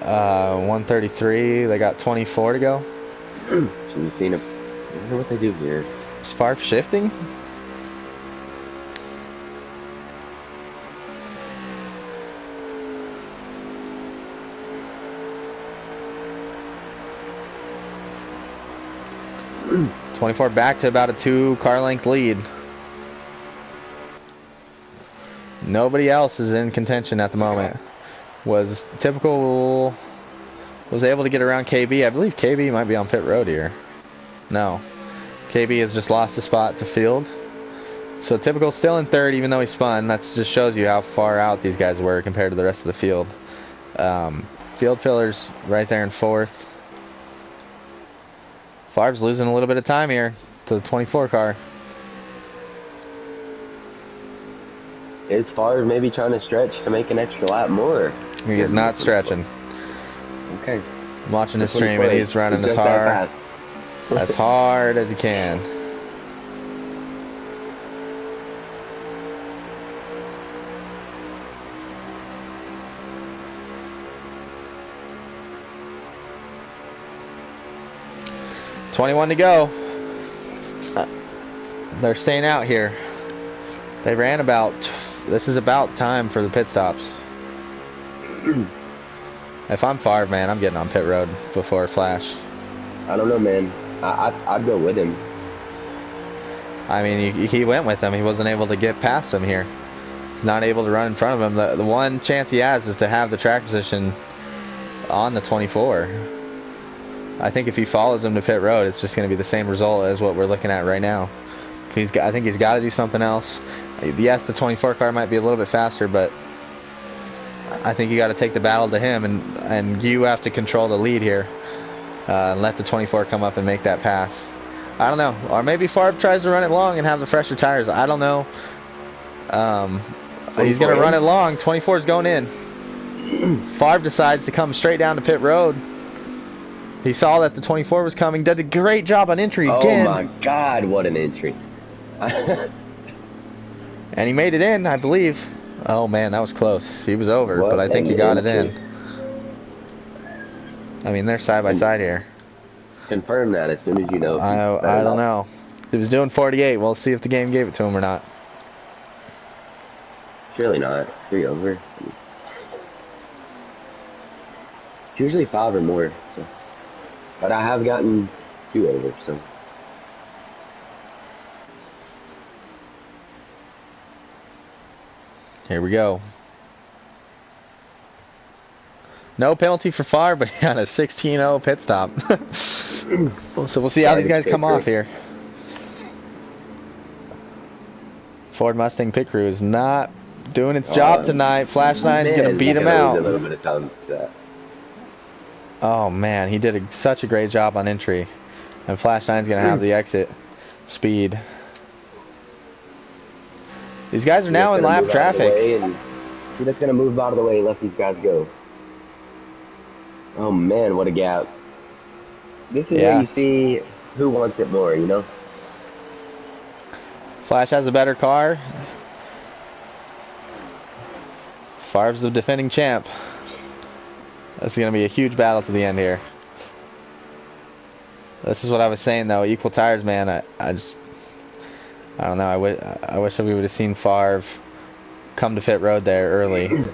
count? 133. They got 24 to go. So you've seen them. I wonder what they do here. Is Favre shifting? 24 back to about a 2-car length lead. Nobody else is in contention at the moment. Was able to get around KB. I believe KB might be on pit road here. No. KB has just lost a spot to Field. So Typical still in third, even though he spun. That just shows you how far out these guys were compared to the rest of the field. Field fillers right there in fourth. Favre's losing a little bit of time here to the 24 car. Is Favre maybe trying to stretch to make an extra lap more? He is not stretching. Okay. I'm watching his stream and he's running as hard as he can. $21 to go. They're staying out here. They ran about. This is about time for the pit stops. If I'm Favre, man, I'm getting on pit road before Flash. I don't know, man. I'd go with him. I mean, he went with him. He wasn't able to get past him here. He's not able to run in front of him. The one chance he has is to have the track position on the 24. I think if he follows him to pit road, it's just going to be the same result as what we're looking at right now. I think he's got to do something else. Yes, the 24 car might be a little bit faster, but I think you got to take the battle to him, and you have to control the lead here and let the 24 come up and make that pass. I don't know. Or maybe Favre tries to run it long and have the fresher tires. I don't know. He's going to run it long. 24 is going in. Favre decides to come straight down to pit road. He saw that the 24 was coming. Did a great job on entry again. Oh my God, what an entry. And he made it in, I believe. Oh man, that was close. He was over, but I think he got it in. I mean, they're side by side here. Confirm that as soon as you know. I don't know. He was doing 48. We'll see if the game gave it to him or not. Surely not. 3 over. It's usually 5 or more. So. But I have gotten 2 over, so. Here we go. No penalty for Favre, but he had a 16-0 pit stop. So we'll see how these guys come off here. Ford Mustang pit crew is not doing its job tonight. Flash 9's going to beat him out. A little bit of time for that. Oh man, he did such a great job on entry. And Flash 9's going to have the exit speed. These guys are now in lap traffic. See, that's going to move out of the way and let these guys go. Oh man, what a gap. This is where you see who wants it more, you know? Flash has a better car. Favre's the defending champ. This is going to be a huge battle to the end here. This is what I was saying, though. Equal tires, man. I don't know. I wish we would have seen Favre come to pit road there early.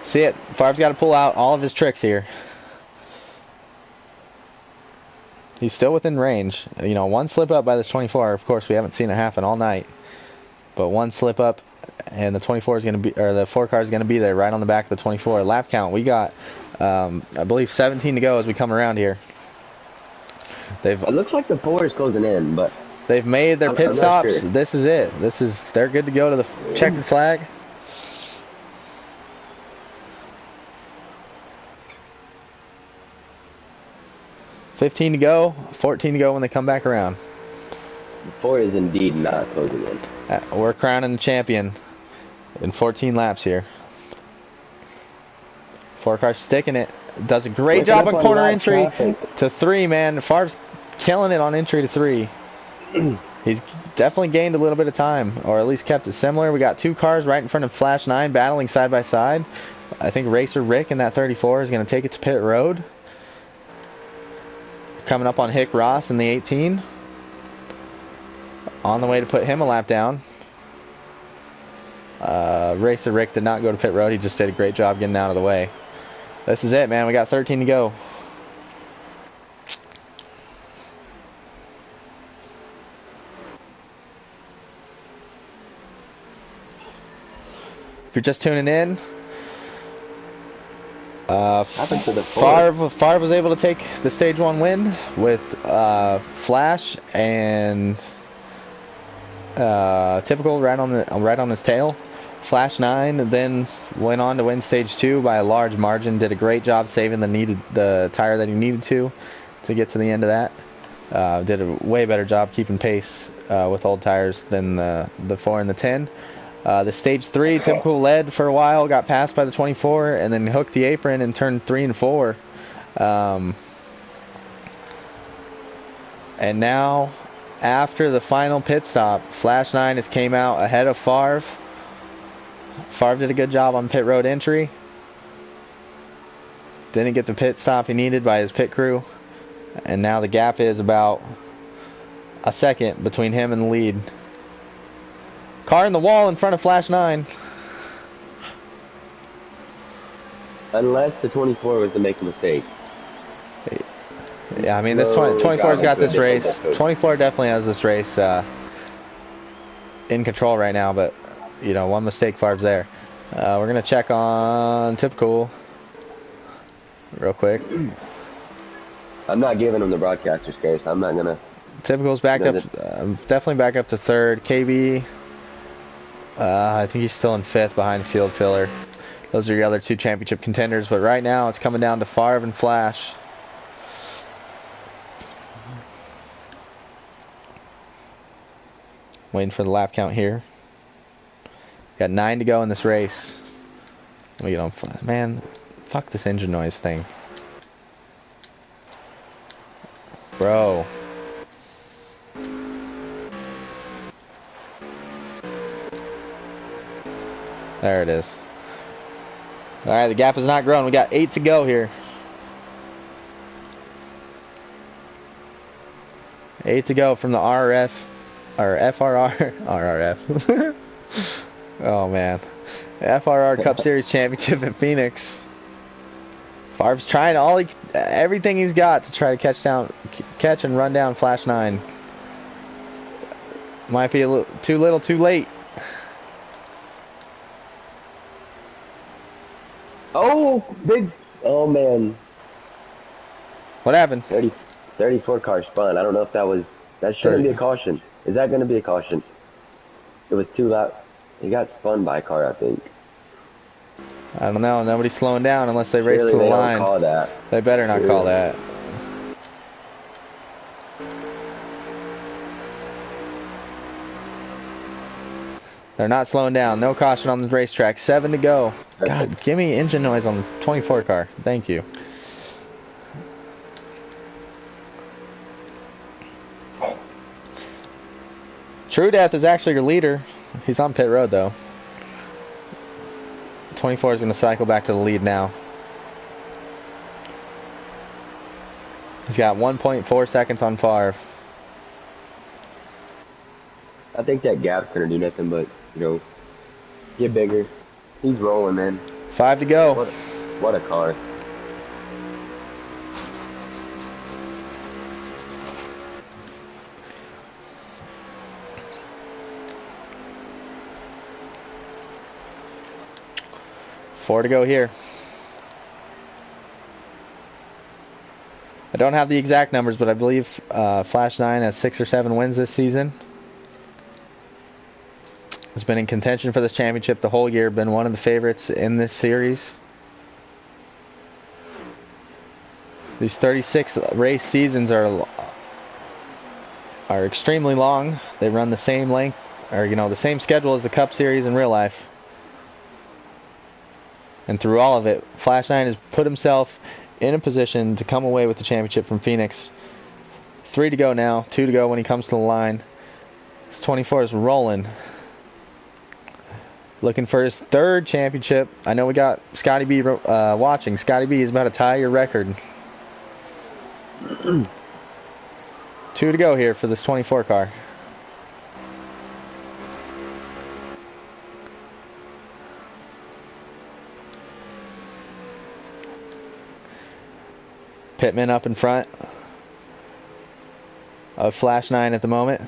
See it. Favre's got to pull out all of his tricks here. He's still within range. You know, one slip up by this 24. Of course, we haven't seen it happen all night. But one slip up, and the 24 is going to be, or the 4 car is going to be there right on the back of the 24. Lap count. We got, I believe, 17 to go as we come around here. It looks like the 4 is closing in, but they've made their pit stops. Sure. This is it. They're good to go to the checkered flag. $15 to go, 14 to go when they come back around. The 4 is indeed not closing in. We're crowning the champion in 14 laps here. 4 cars sticking it. Does a great job on corner entry to 3, man. Favre's killing it on entry to 3. He's definitely gained a little bit of time, or at least kept it similar. We got 2 cars right in front of Flash 9 battling side by side. I think Racer Rick in that 34 is going to take it to pit road. Coming up on Hick Ross in the 18. On the way to put him a lap down. Racer Rick did not go to pit road. He just did a great job getting out of the way. This is it, man. We got 13 to go. If you're just tuning in, Favre was able to take the stage 1 win with Flash and Typical right on his tail. Flash 9 then went on to win stage 2 by a large margin. Did a great job saving the tire that he needed to get to the end of that. Did a way better job keeping pace with old tires than the 4 and the 10. The stage 3, Typical led for a while, got passed by the 24, and then hooked the apron and turned 3 and 4. And now, after the final pit stop, Flash 9 has came out ahead of Favre. Favre did a good job on pit road entry. Didn't get the pit stop he needed by his pit crew. And now the gap is about a second between him and the lead. Car in the wall in front of Flash 9. Unless the 24 was to make a mistake. Yeah, I mean, this 24's got this race. 24 definitely has this race in control right now, but, you know, one mistake, Favre's there. We're going to check on Typical real quick. I'm not giving him the broadcaster's curse. I'm not going to. Typical's backed up, definitely back up to 3rd. KB, I think he's still in 5th behind Field Filler. Those are your other 2 championship contenders, but right now it's coming down to Favre and Flash. Waiting for the lap count here. Got 9 to go in this race. Let me get on. Man, fuck this engine noise thing. Bro. There it is. Alright, the gap is not growing. We got 8 to go here. 8 to go from the RRF. Or FRR. RRF. Oh, man. The FRR Cup Series Championship at Phoenix. Favre's trying everything he's got to try to catch and run down Flash 9. Might be a little too late. Oh, big. Oh, man. What happened? 34 car spun. I don't know if that shouldn't be a caution. Is that going to be a caution? It was too loud. He got spun by a car, I think. I don't know. Nobody's slowing down unless they race to the line. Don't call that. They better not call that. They're not slowing down. No caution on the racetrack. 7 to go. God, give me engine noise on the 24 car. Thank you. True Death is actually your leader. He's on pit road, though. 24 is going to cycle back to the lead now. He's got 1.4 seconds on Favre. I think that gap's going to do nothing but, you know, get bigger. He's rolling, man. 5 to go. What a car. Four to go here. I don't have the exact numbers, but I believe Flash 9 has 6 or 7 wins this season. Has been in contention for this championship the whole year, been one of the favorites in this series. These 36 race seasons are extremely long. They run the same length, or the same schedule as the Cup Series in real life. And through all of it, Flash 9 has put himself in a position to come away with the championship from Phoenix. 3 to go now, 2 to go when he comes to the line. This 24 is rolling. Looking for his 3rd championship. I know we got Scotty B watching. Scotty B is about to tie your record. 2 to go here for this 24 car. Pittman up in front of Flash 9 at the moment.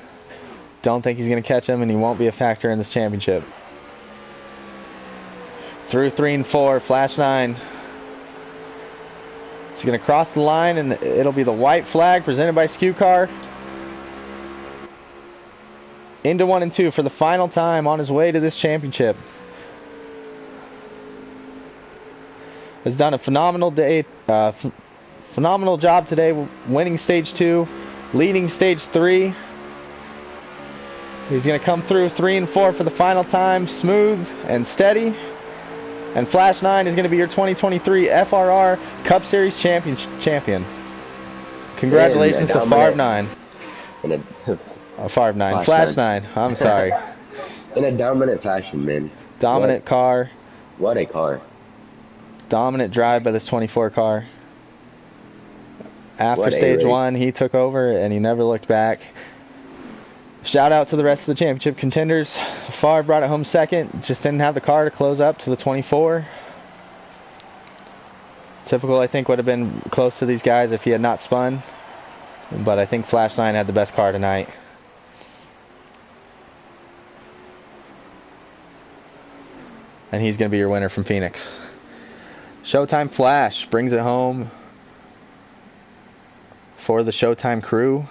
Don't think he's going to catch him, and he won't be a factor in this championship. Through 3 and 4, Flash 9. He's going to cross the line, and it'll be the white flag presented by Skew Car. Into 1 and 2 for the final time on his way to this championship. Has done a phenomenal day, phenomenal job today, winning stage 2, leading stage 3. He's going to come through 3 and 4 for the final time, smooth and steady. And Flash 9 is going to be your 2023 FRR Cup Series champion. Congratulations to Favre 9. Favre 9. Flash 9. I'm sorry. In a dominant fashion, man. Dominant car. What a car. Dominant drive by this 24 car. After stage 1, he took over and he never looked back. Shout out to the rest of the championship contenders. Favre brought it home second. Just didn't have the car to close up to the 24. Typical, I think, would have been close to these guys if he had not spun. But I think Flash 9 had the best car tonight. And he's going to be your winner from Phoenix. Showtime Flash brings it home for the Showtime crew.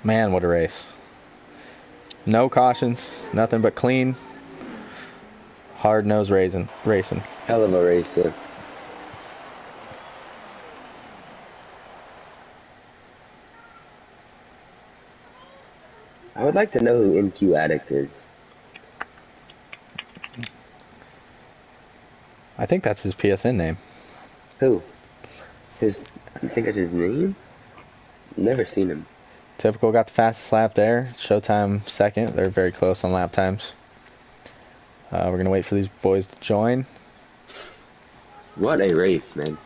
Man, what a race. No cautions, nothing but clean, hard-nosed racing. Hell of a race, yeah. I would like to know who MQ Addict is. I think that's his PSN name. Who? You think that's his name? Never seen him. Typical got the fastest lap there. Showtime second. They're very close on lap times. We're going to wait for these boys to join. What a race, man.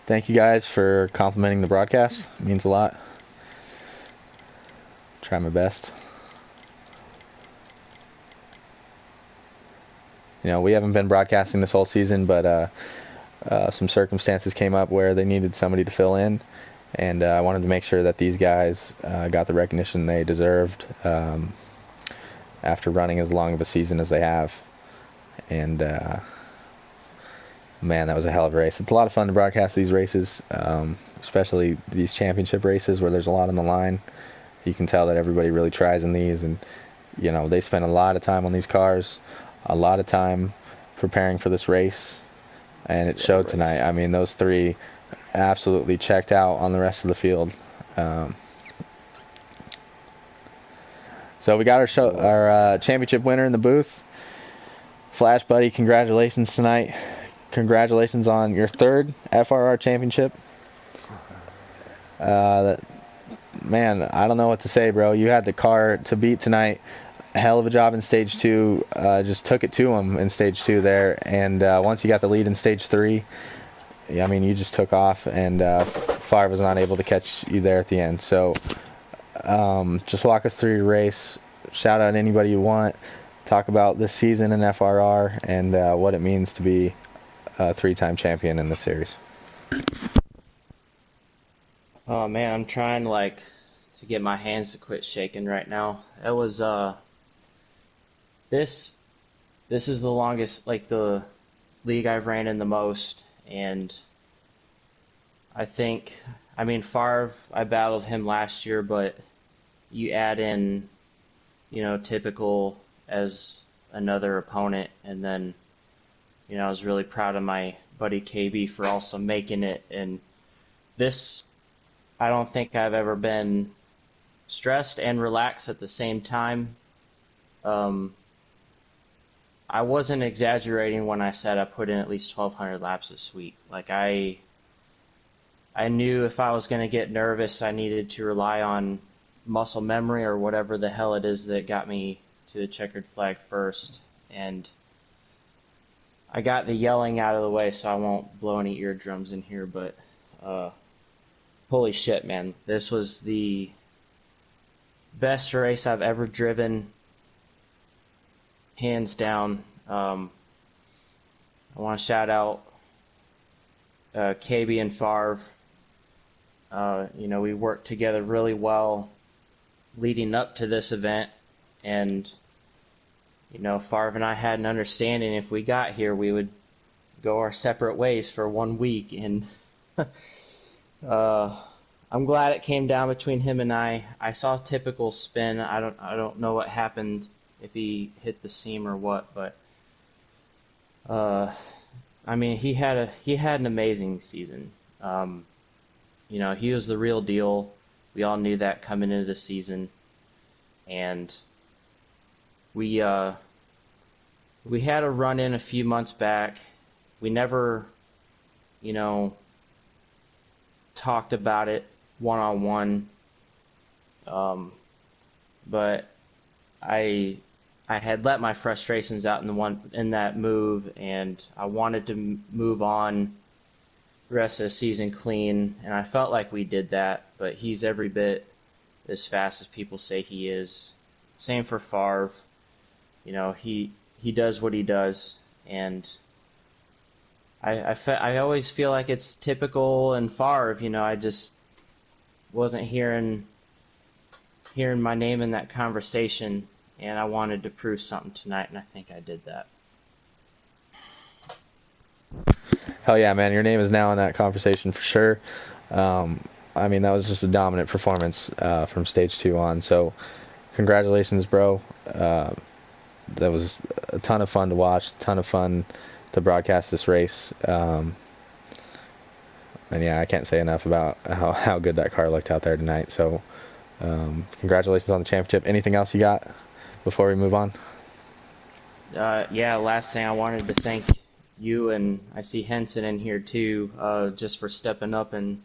Thank you guys for complimenting the broadcast. It means a lot. Try my best. You know, we haven't been broadcasting this whole season, but some circumstances came up where they needed somebody to fill in. And I wanted to make sure that these guys got the recognition they deserved after running as long of a season as they have. And, man, that was a hell of a race. It's a lot of fun to broadcast these races, especially these championship races where there's a lot on the line. You can tell that everybody really tries in these. And, you know, they spend a lot of time on these cars, a lot of time preparing for this race. And it showed tonight. I mean, those three absolutely checked out on the rest of the field. So we got our championship winner in the booth. Flash buddy, congratulations tonight. Congratulations on your third FRR championship. Man, I don't know what to say, bro. You had the car to beat tonight. Hell of a job in stage 2. Just took it to him in stage 2 there. And once you got the lead in stage 3, I mean, you just took off, and Favre was not able to catch you there at the end. So just walk us through your race. Shout out anybody you want. Talk about this season in FRR and what it means to be a 3-time champion in this series. Oh man, I'm trying to get my hands to quit shaking right now. It was this is the longest, the league I've ran in the most. And I mean, Favre, I battled him last year, but you add in, typical as another opponent. And then, I was really proud of my buddy KB for also making it. And this, I don't think I've ever been stressed and relaxed at the same time. I wasn't exaggerating when I said I put in at least 1,200 laps this week. I knew if I was going to get nervous, I needed to rely on muscle memory or whatever the hell it is that got me to the checkered flag first. And I got the yelling out of the way, so I won't blow any eardrums in here. But holy shit, man. This was the best race I've ever driven. hands down. I want to shout out KB and Favre. We worked together really well leading up to this event, and Favre and I had an understanding if we got here, we would go our separate ways for 1 week, and I'm glad it came down between him and I. I saw a typical spin. I don't know what happened, if he hit the seam or what, but he had an amazing season. He was the real deal. We all knew that coming into the season, and we had a run in a few months back. We never, talked about it one-on-one, but I had let my frustrations out in that move, and I wanted to move on the rest of the season clean, and I felt like we did that. But he's every bit as fast as people say he is. Same for Favre. He does what he does, and I always feel like it's typical in Favre. I just wasn't hearing my name in that conversation, and I wanted to prove something tonight, and I think I did that. Hell yeah, man. Your name is now in that conversation for sure. That was just a dominant performance from stage 2 on. So congratulations, bro. That was a ton of fun to watch, a ton of fun to broadcast this race. And yeah, I can't say enough about how good that car looked out there tonight. So congratulations on the championship. Anything else you got before we move on? Last thing, I wanted to thank you, and I see Henson in here too, just for stepping up and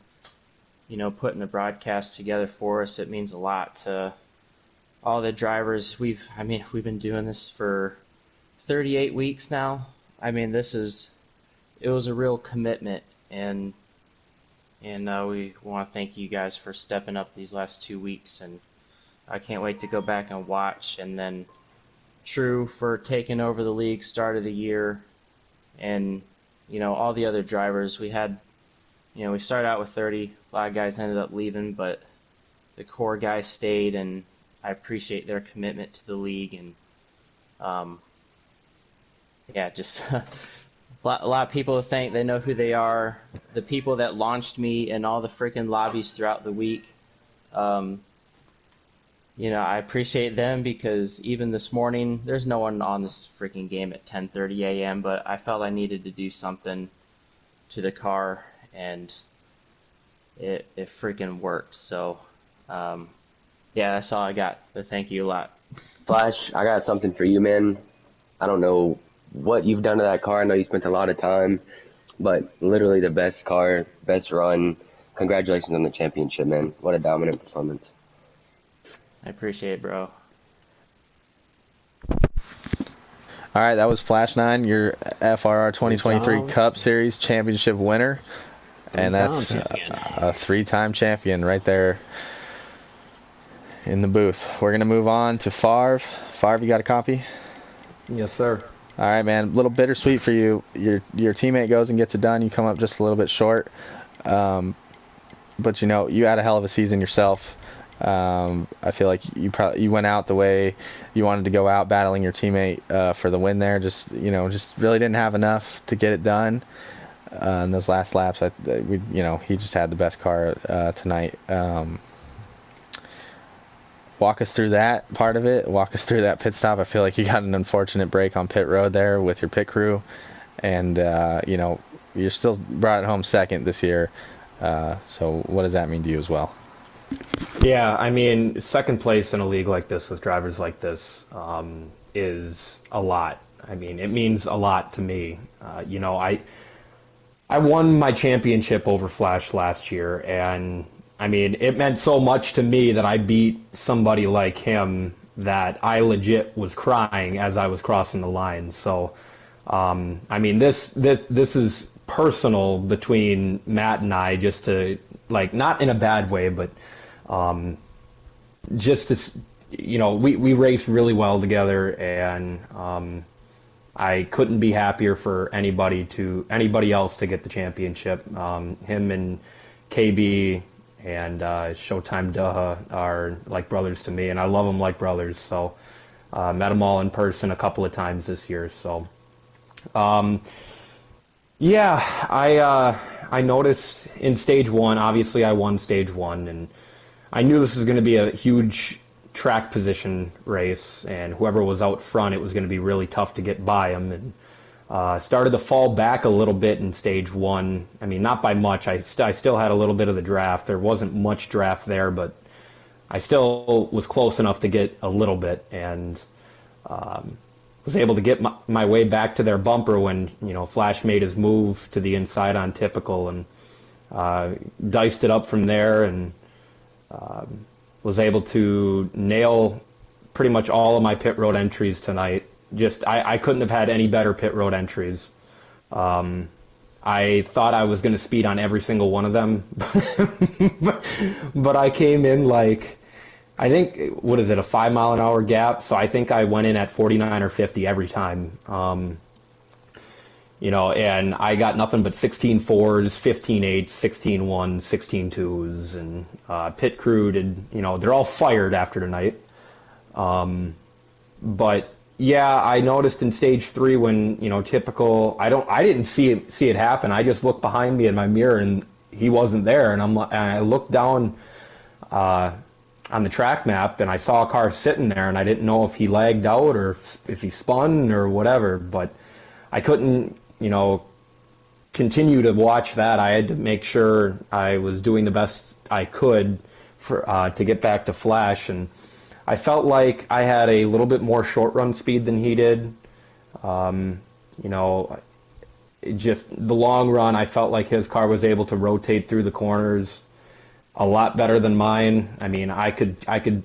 putting the broadcast together for us. It means a lot to all the drivers. We've been doing this for 38 weeks now. It was a real commitment, and we want to thank you guys for stepping up these last 2 weeks, and I can't wait to go back and watch. And then True for taking over the league start of the year, and all the other drivers. We started out with 30. A lot of guys ended up leaving, but the core guys stayed, and I appreciate their commitment to the league. And just a lot of people to thank. They know who they are. The people that launched me in all the freaking lobbies throughout the week. I appreciate them, because even this morning, there's no one on this freaking game at 10:30 a.m., but I felt I needed to do something to the car, and it freaking worked. So, that's all I got, but thank you a lot. Flash, I got something for you, man. I don't know what you've done to that car. I know you spent a lot of time, but literally the best car, best run. Congratulations on the championship, man. What a dominant performance. I appreciate it, bro. All right, that was Flash 9, your FRR 2023 Cup Series championship winner. And that's a 3-time champion right there in the booth. We're going to move on to Favre. Favre, you got a copy? Yes, sir. All right, man. A little bittersweet for you. Your teammate goes and gets it done. You come up just a little bit short. But, you had a hell of a season yourself. I feel like you went out the way you wanted to go out, battling your teammate for the win there. Just really didn't have enough to get it done. In those last laps, he just had the best car tonight. Walk us through that part of it. Walk us through that pit stop. I feel like you got an unfortunate break on pit road there with your pit crew, and you still brought it home second this year. So what does that mean to you as well? Yeah, second place in a league like this with drivers like this is a lot. It means a lot to me. I won my championship over Flash last year, and it meant so much to me that I beat somebody like him that I legit was crying as I was crossing the line. So, this is personal between Matt and I, just to, not in a bad way, but just to we raced really well together, and I couldn't be happier for anybody else to get the championship. Him and KB and Showtime Daha are like brothers to me, and I love them like brothers. So met them all in person a couple of times this year. So I noticed in stage one. Obviously, I won stage one, and I knew this was going to be a huge track position race, and whoever was out front, it was going to be really tough to get by them. And started to fall back a little bit in stage one. I mean, not by much. I still had a little bit of the draft. There wasn't much draft there, but I still was close enough to get a little bit, and was able to get my way back to their bumper when Flash made his move to the inside on typical, and diced it up from there, and was able to nail pretty much all of my pit road entries tonight. I couldn't have had any better pit road entries. I thought I was going to speed on every single one of them, but I came in like, I think, what is it, a 5 mile an hour gap? So I think I went in at 49 or 50 every time. And I got nothing but 16 fours, 15 eights, 16 ones, 16 twos, and pit crew did, they're all fired after tonight. But yeah, I noticed in stage three when, typical, I didn't see it happen. I just looked behind me in my mirror and he wasn't there, and I looked down on the track map and I saw a car sitting there, and I didn't know if he lagged out or if he spun or whatever, but I couldn't continue to watch that. I had to make sure I was doing the best I could to get back to Flash, and I felt like I had a little bit more short run speed than he did. Just the long run, I felt like his car was able to rotate through the corners a lot better than mine. I mean, I could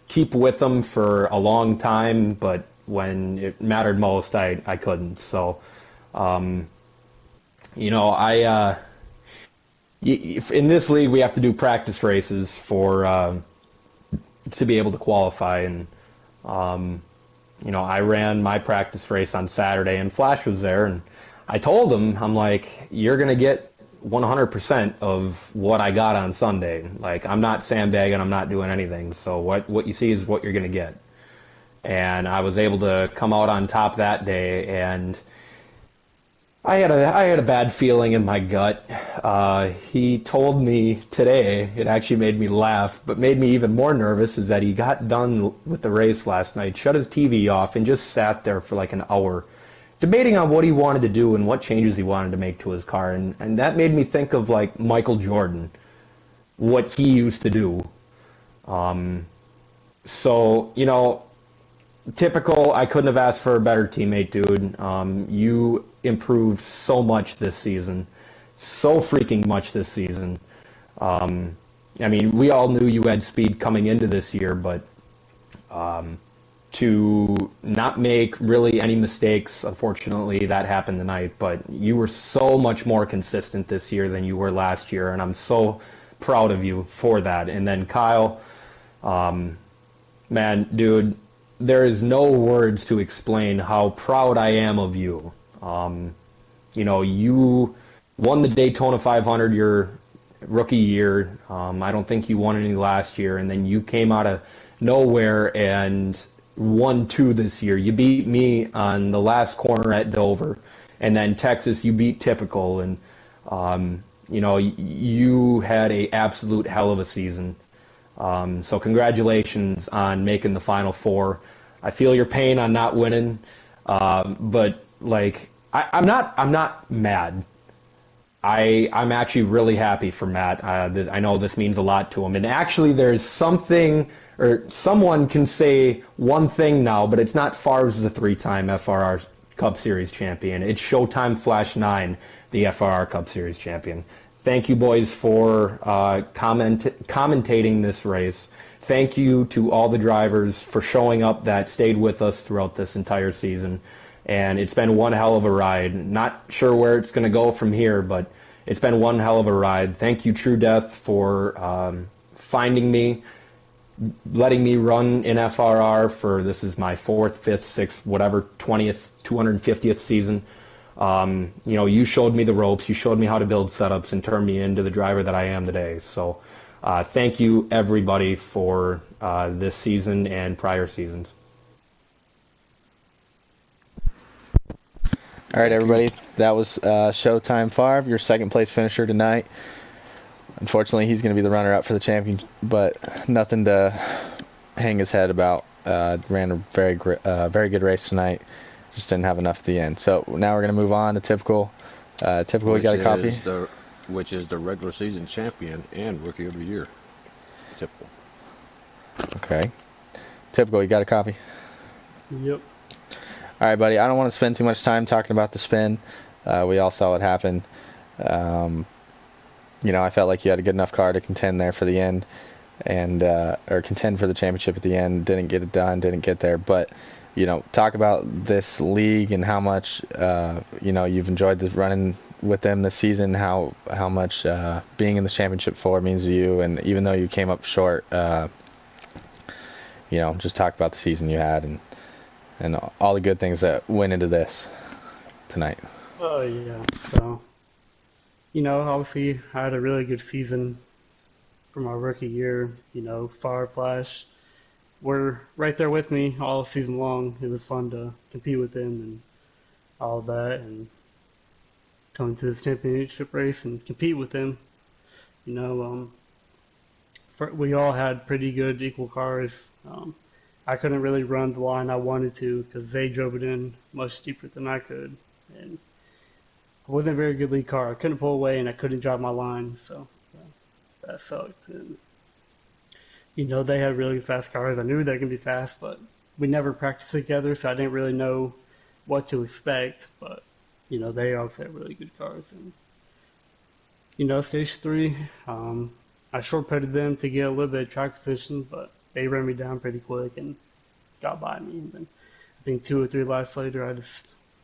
keep with him for a long time, but when it mattered most, I couldn't. So in this league, we have to do practice races to be able to qualify. And, I ran my practice race on Saturday, and Flash was there, and I told him, I'm like, you're going to get 100% of what I got on Sunday. Like, I'm not sandbagging, I'm not doing anything. So what you see is what you're going to get. And I was able to come out on top that day, and I had a bad feeling in my gut. He told me today, it actually made me laugh, but made me even more nervous, is that he got done with the race last night, shut his TV off, and just sat there for like an hour, debating on what he wanted to do and what changes he wanted to make to his car. And that made me think of like Michael Jordan, what he used to do. Typical, I couldn't have asked for a better teammate, dude. You improved so much this season. So freaking much this season. We all knew you had speed coming into this year, but to not make really any mistakes, unfortunately, that happened tonight. But you were so much more consistent this year than you were last year, and I'm so proud of you for that. And then Kyle, man, dude, there is no words to explain how proud I am of you. You won the Daytona 500 your rookie year. I don't think you won any last year, and then you came out of nowhere and won 2 this year. You beat me on the last corner at Dover, and then Texas you beat Typical, and you had a absolute hell of a season. So congratulations on making the Final Four. I feel your pain on not winning, but like I'm not mad. I'm actually really happy for Matt. I know this means a lot to him, and actually there's something, or someone can say one thing now, but it's not Favre's the 3-time FRR Cup Series champion. It's Showtime Flash 9, the FRR Cup Series champion. Thank you, boys, for commentating this race. Thank you to all the drivers for showing up that stayed with us throughout this entire season. And it's been one hell of a ride. Not sure where it's going to go from here, but it's been one hell of a ride. Thank you, True Death, for finding me letting me run in FRR for, this is my 4th, 5th, 6th, whatever, 20th, 250th season. You showed me the ropes, you showed me how to build setups and turned me into the driver that I am today. So thank you, everybody, for this season and prior seasons. All right, everybody. That was Showtime Favre, your second place finisher tonight. Unfortunately, he's going to be the runner-up for the champion, but nothing to hang his head about. Ran a very good race tonight. Just didn't have enough at the end. So now we're going to move on to Typical. Typical, we got a copy. Which is the regular season champion and Rookie of the Year. Typical. Okay. Typical, you got a copy? Yep. All right, buddy. I don't want to spend too much time talking about the spin. We all saw what happened. I felt like you had a good enough car to contend there for the end, or contend for the championship at the end. Didn't get it done. Didn't get there. But talk about this league and how much you've enjoyed this running with them this season. How much being in the championship 4 means to you, and even though you came up short, just talk about the season you had and all the good things that went into this tonight. Oh, yeah. So, obviously I had a really good season for my rookie year. Fire Flash were right there with me all season long. It was fun to compete with them and all of that, and going to this championship race and compete with them. We all had pretty good equal cars. I couldn't really run the line I wanted to because they drove it in much steeper than I could, and it wasn't a very good lead car. I couldn't pull away and I couldn't drive my line, so that sucked. And they had really fast cars. I knew they were gonna be fast, but we never practiced together, so I didn't really know what to expect. But they also had really good cars, and stage 3, I short pitted them to get a little bit of track position, but they ran me down pretty quick and got by me. And then I think 2 or 3 laps later,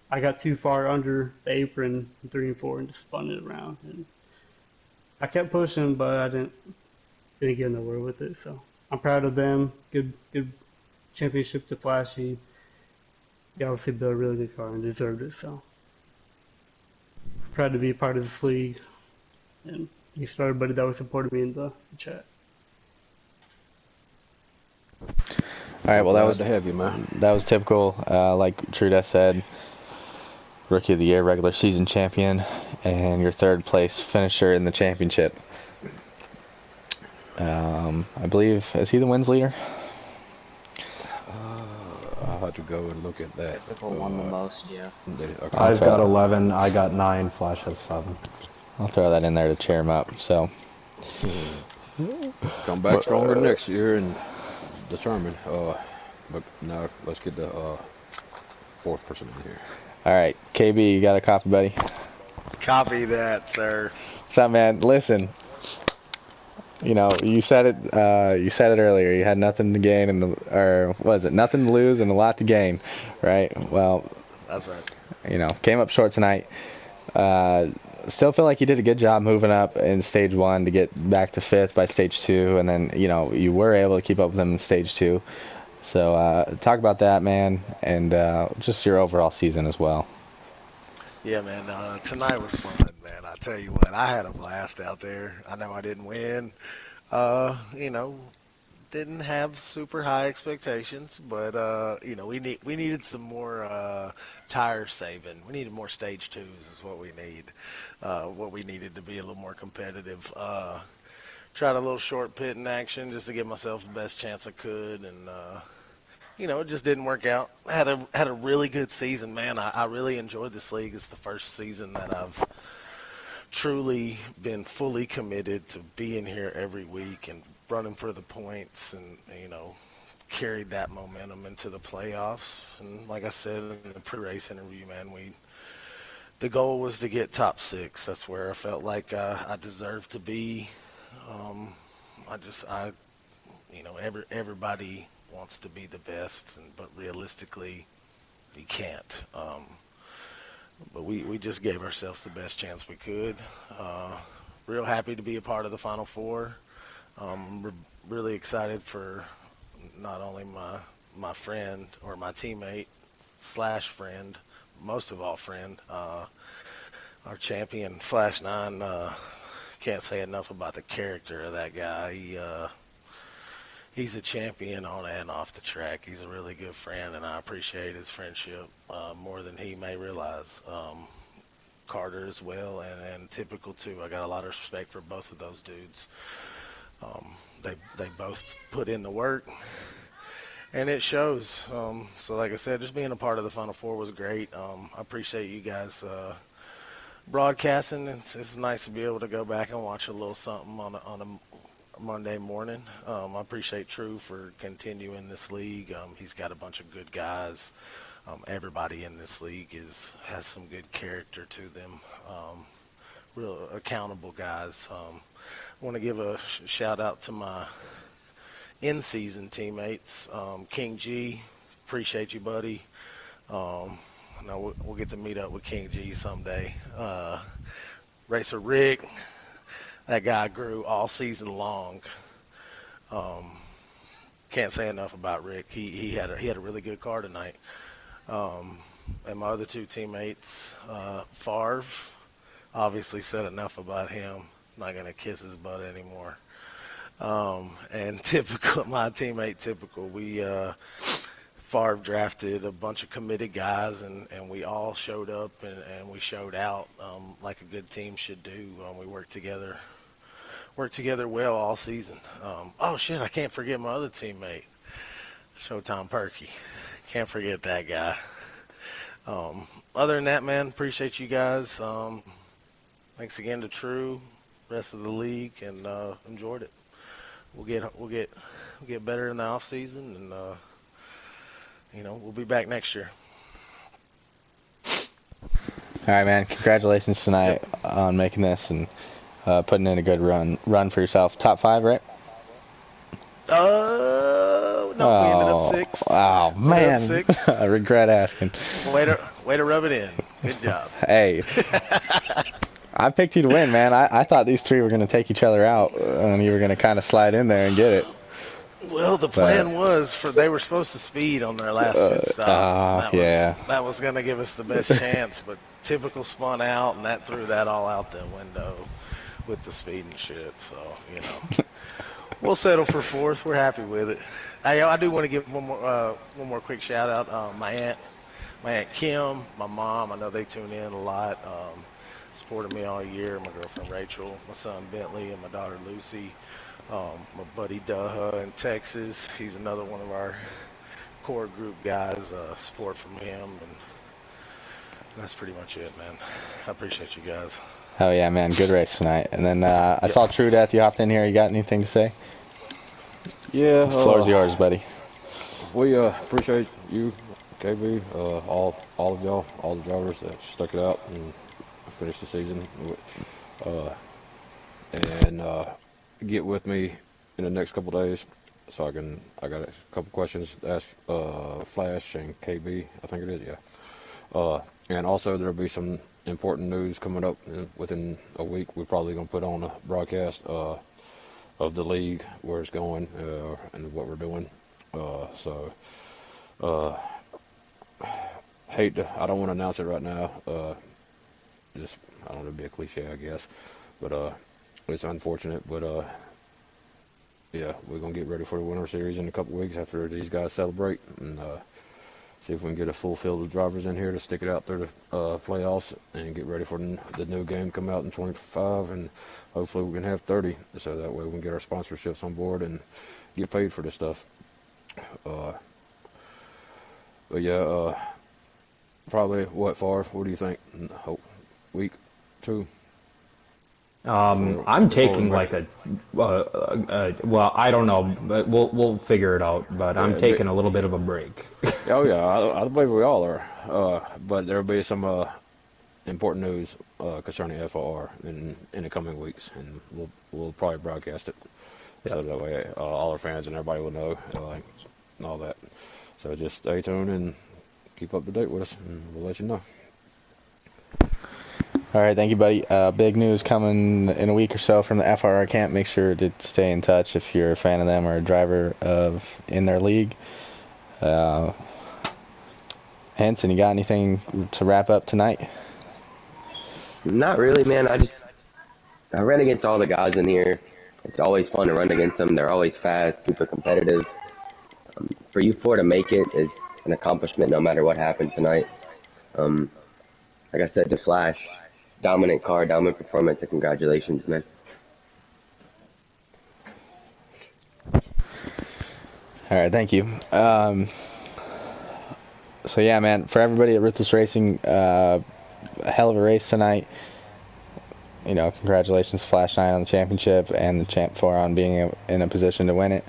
I got too far under the apron in 3 and 4 and just spun it around. And I kept pushing, but I didn't get nowhere with it. So I'm proud of them. Good championship to Flashy. He obviously built a really good car and deserved it. So proud to be a part of this league. And thanks to everybody that was supporting me in the chat. All right, well, that was to have you, man. That was Typical. Like Trudeau said, Rookie of the Year, regular season champion, and your 3rd place finisher in the championship. I believe, is he the wins leader? I'll have to go and look at that. Typical won the most, yeah. Okay. I've got 11. I got 9. Flash has 7. I'll throw that in there to cheer him up. So Come back stronger next year and determine. But now let's get the 4th person in here. All right, KB, you got a copy, buddy? Copy that, sir. What's up, man? Listen, you said it. You said it earlier. You had nothing to gain nothing to lose and a lot to gain, right? Well, That's right. Came up short tonight. Still feel like you did a good job moving up in stage 1 to get back to 5th by stage 2, and then you were able to keep up with them in stage 2. So talk about that, man, and just your overall season as well. Yeah, man. Tonight was fun, man. I tell you what, I had a blast out there. I know I didn't win. Didn't have super high expectations, but we needed some more tire saving. We needed more stage 2s is what we need. What we needed to be a little more competitive. Tried a little short pit in action just to give myself the best chance I could, and it just didn't work out. Had a really good season, man. I really enjoyed this league. It's the first season that I've truly been fully committed to being here every week and running for the points, and carried that momentum into the playoffs. And like I said in the pre-race interview, man, the goal was to get top 6. That's where I felt like I deserved to be. Everybody wants to be the best, but realistically, you can't. But we just gave ourselves the best chance we could. Real happy to be a part of the Final Four. Really excited for not only my friend or my teammate slash friend, most of all friend, our champion Flash 9. Can't say enough about the character of that guy. He's a champion on and off the track. He's a really good friend, and I appreciate his friendship more than he may realize. Carter as well, and Typical too. I got a lot of respect for both of those dudes. They both put in the work, and it shows. So like I said, just being a part of the Final Four was great. I appreciate you guys broadcasting. It's nice to be able to go back and watch a little something on a Monday morning. I appreciate True for continuing this league. He's got a bunch of good guys. Everybody in this league has some good character to them. Real accountable guys. I want to give a shout out to my in-season teammates. King G, appreciate you, buddy. Now we'll get to meet up with King G someday. Racer Rick, that guy grew all season long. Can't say enough about Rick. He had a really good car tonight. And my other two teammates, Favre, obviously said enough about him. Not gonna kiss his butt anymore. And my teammate Typical, Favre drafted a bunch of committed guys, and we all showed up and we showed out like a good team should do. We worked together well all season. Oh shit, I can't forget my other teammate, Showtime Perky. Can't forget that guy. Other than that, man, appreciate you guys. Thanks again to True, rest of the league, and enjoyed it. We'll get better in the off season, and we'll be back next year. All right, man. Congratulations tonight on making this and putting in a good run for yourself. Top 5, right? No, we ended up 6th. Oh man, 6th. I regret asking. Way to rub it in. Good job. Hey, I picked you to win, man. I thought these three were going to take each other out, and you were going to kind of slide in there and get it. Well, the plan was they were supposed to speed on their last pit stop. That was going to give us the best chance, but Typical spun out, and that threw that all out the window with the speed and shit. So we'll settle for 4th. We're happy with it. I do want to give one more quick shout out. My aunt Kim, my mom. I know they tune in a lot. Supported me all year. My girlfriend Rachel, my son Bentley, and my daughter Lucy. My buddy Daha in Texas. He's another one of our core group guys. Support from him, and that's pretty much it, man. I appreciate you guys. Oh yeah, man. Good race tonight. And then I saw True Death. You hopped in here. You got anything to say? Yeah. The floor's yours, buddy. We appreciate you, KB, all of y'all, all the drivers that stuck it out and finished the season. And get with me in the next couple days so I got a couple questions to ask Flash and KB, I think it is, yeah. And also there'll be some important news coming up within a week. We're probably going to put on a broadcast of the league, where it's going, and what we're doing. I don't want to announce it right now. Just, I don't know, it'd be a cliche, I guess. But it's unfortunate. But yeah, we're going to get ready for the Winter Series in a couple weeks after these guys celebrate, and see if we can get a full field of drivers in here to stick it out through the playoffs and get ready for the new game come out in 25, and hopefully we can have 30, so that way we can get our sponsorships on board and get paid for this stuff. But yeah, probably Favre? What do you think? Week 2? I'm taking like well, I don't know, but we'll figure it out. But I'm taking a little bit of a break. Oh yeah, I believe we all are. But there'll be some important news concerning FRR in the coming weeks, and we'll probably broadcast it, so that way all our fans and everybody will know and all that. So just stay tuned and keep up to date with us, and we'll let you know. All All right, thank you, buddy. Big news coming in a week or so from the FRR camp. Make sure to stay in touch if you're a fan of them or a driver in their league. Henson, you got anything to wrap up tonight? Not really, man. I ran against all the guys in here. It's always fun to run against them. They're always fast, super competitive. For you four to make it is an accomplishment no matter what happened tonight. Like I said to Flash, dominant car, dominant performance, and congratulations, man. All right, thank you. So yeah, man, for everybody at Ruthless Racing, a hell of a race tonight. You know, congratulations to Flash 9 on the championship and the Champ 4 on being in a position to win it.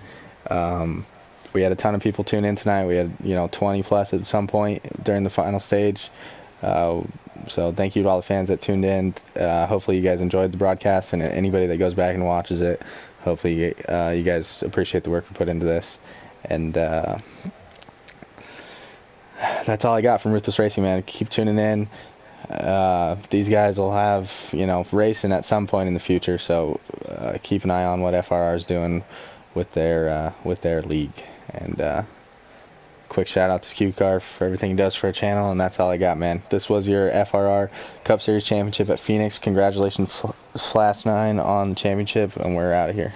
We had a ton of people tune in tonight. We had, 20 plus at some point during the final stage. So thank you to all the fans that tuned in. Hopefully you guys enjoyed the broadcast, and anybody that goes back and watches it, hopefully you guys appreciate the work we put into this. And that's all I got from Ruthless Racing, man. Keep tuning in. These guys will have, racing at some point in the future, so keep an eye on what FRR is doing with their league. And quick shout out to SKUCAR for everything he does for our channel, and that's all I got, man. This was your FRR Cup Series Championship at Phoenix. Congratulations, Flash 9 on the championship, and we're out of here.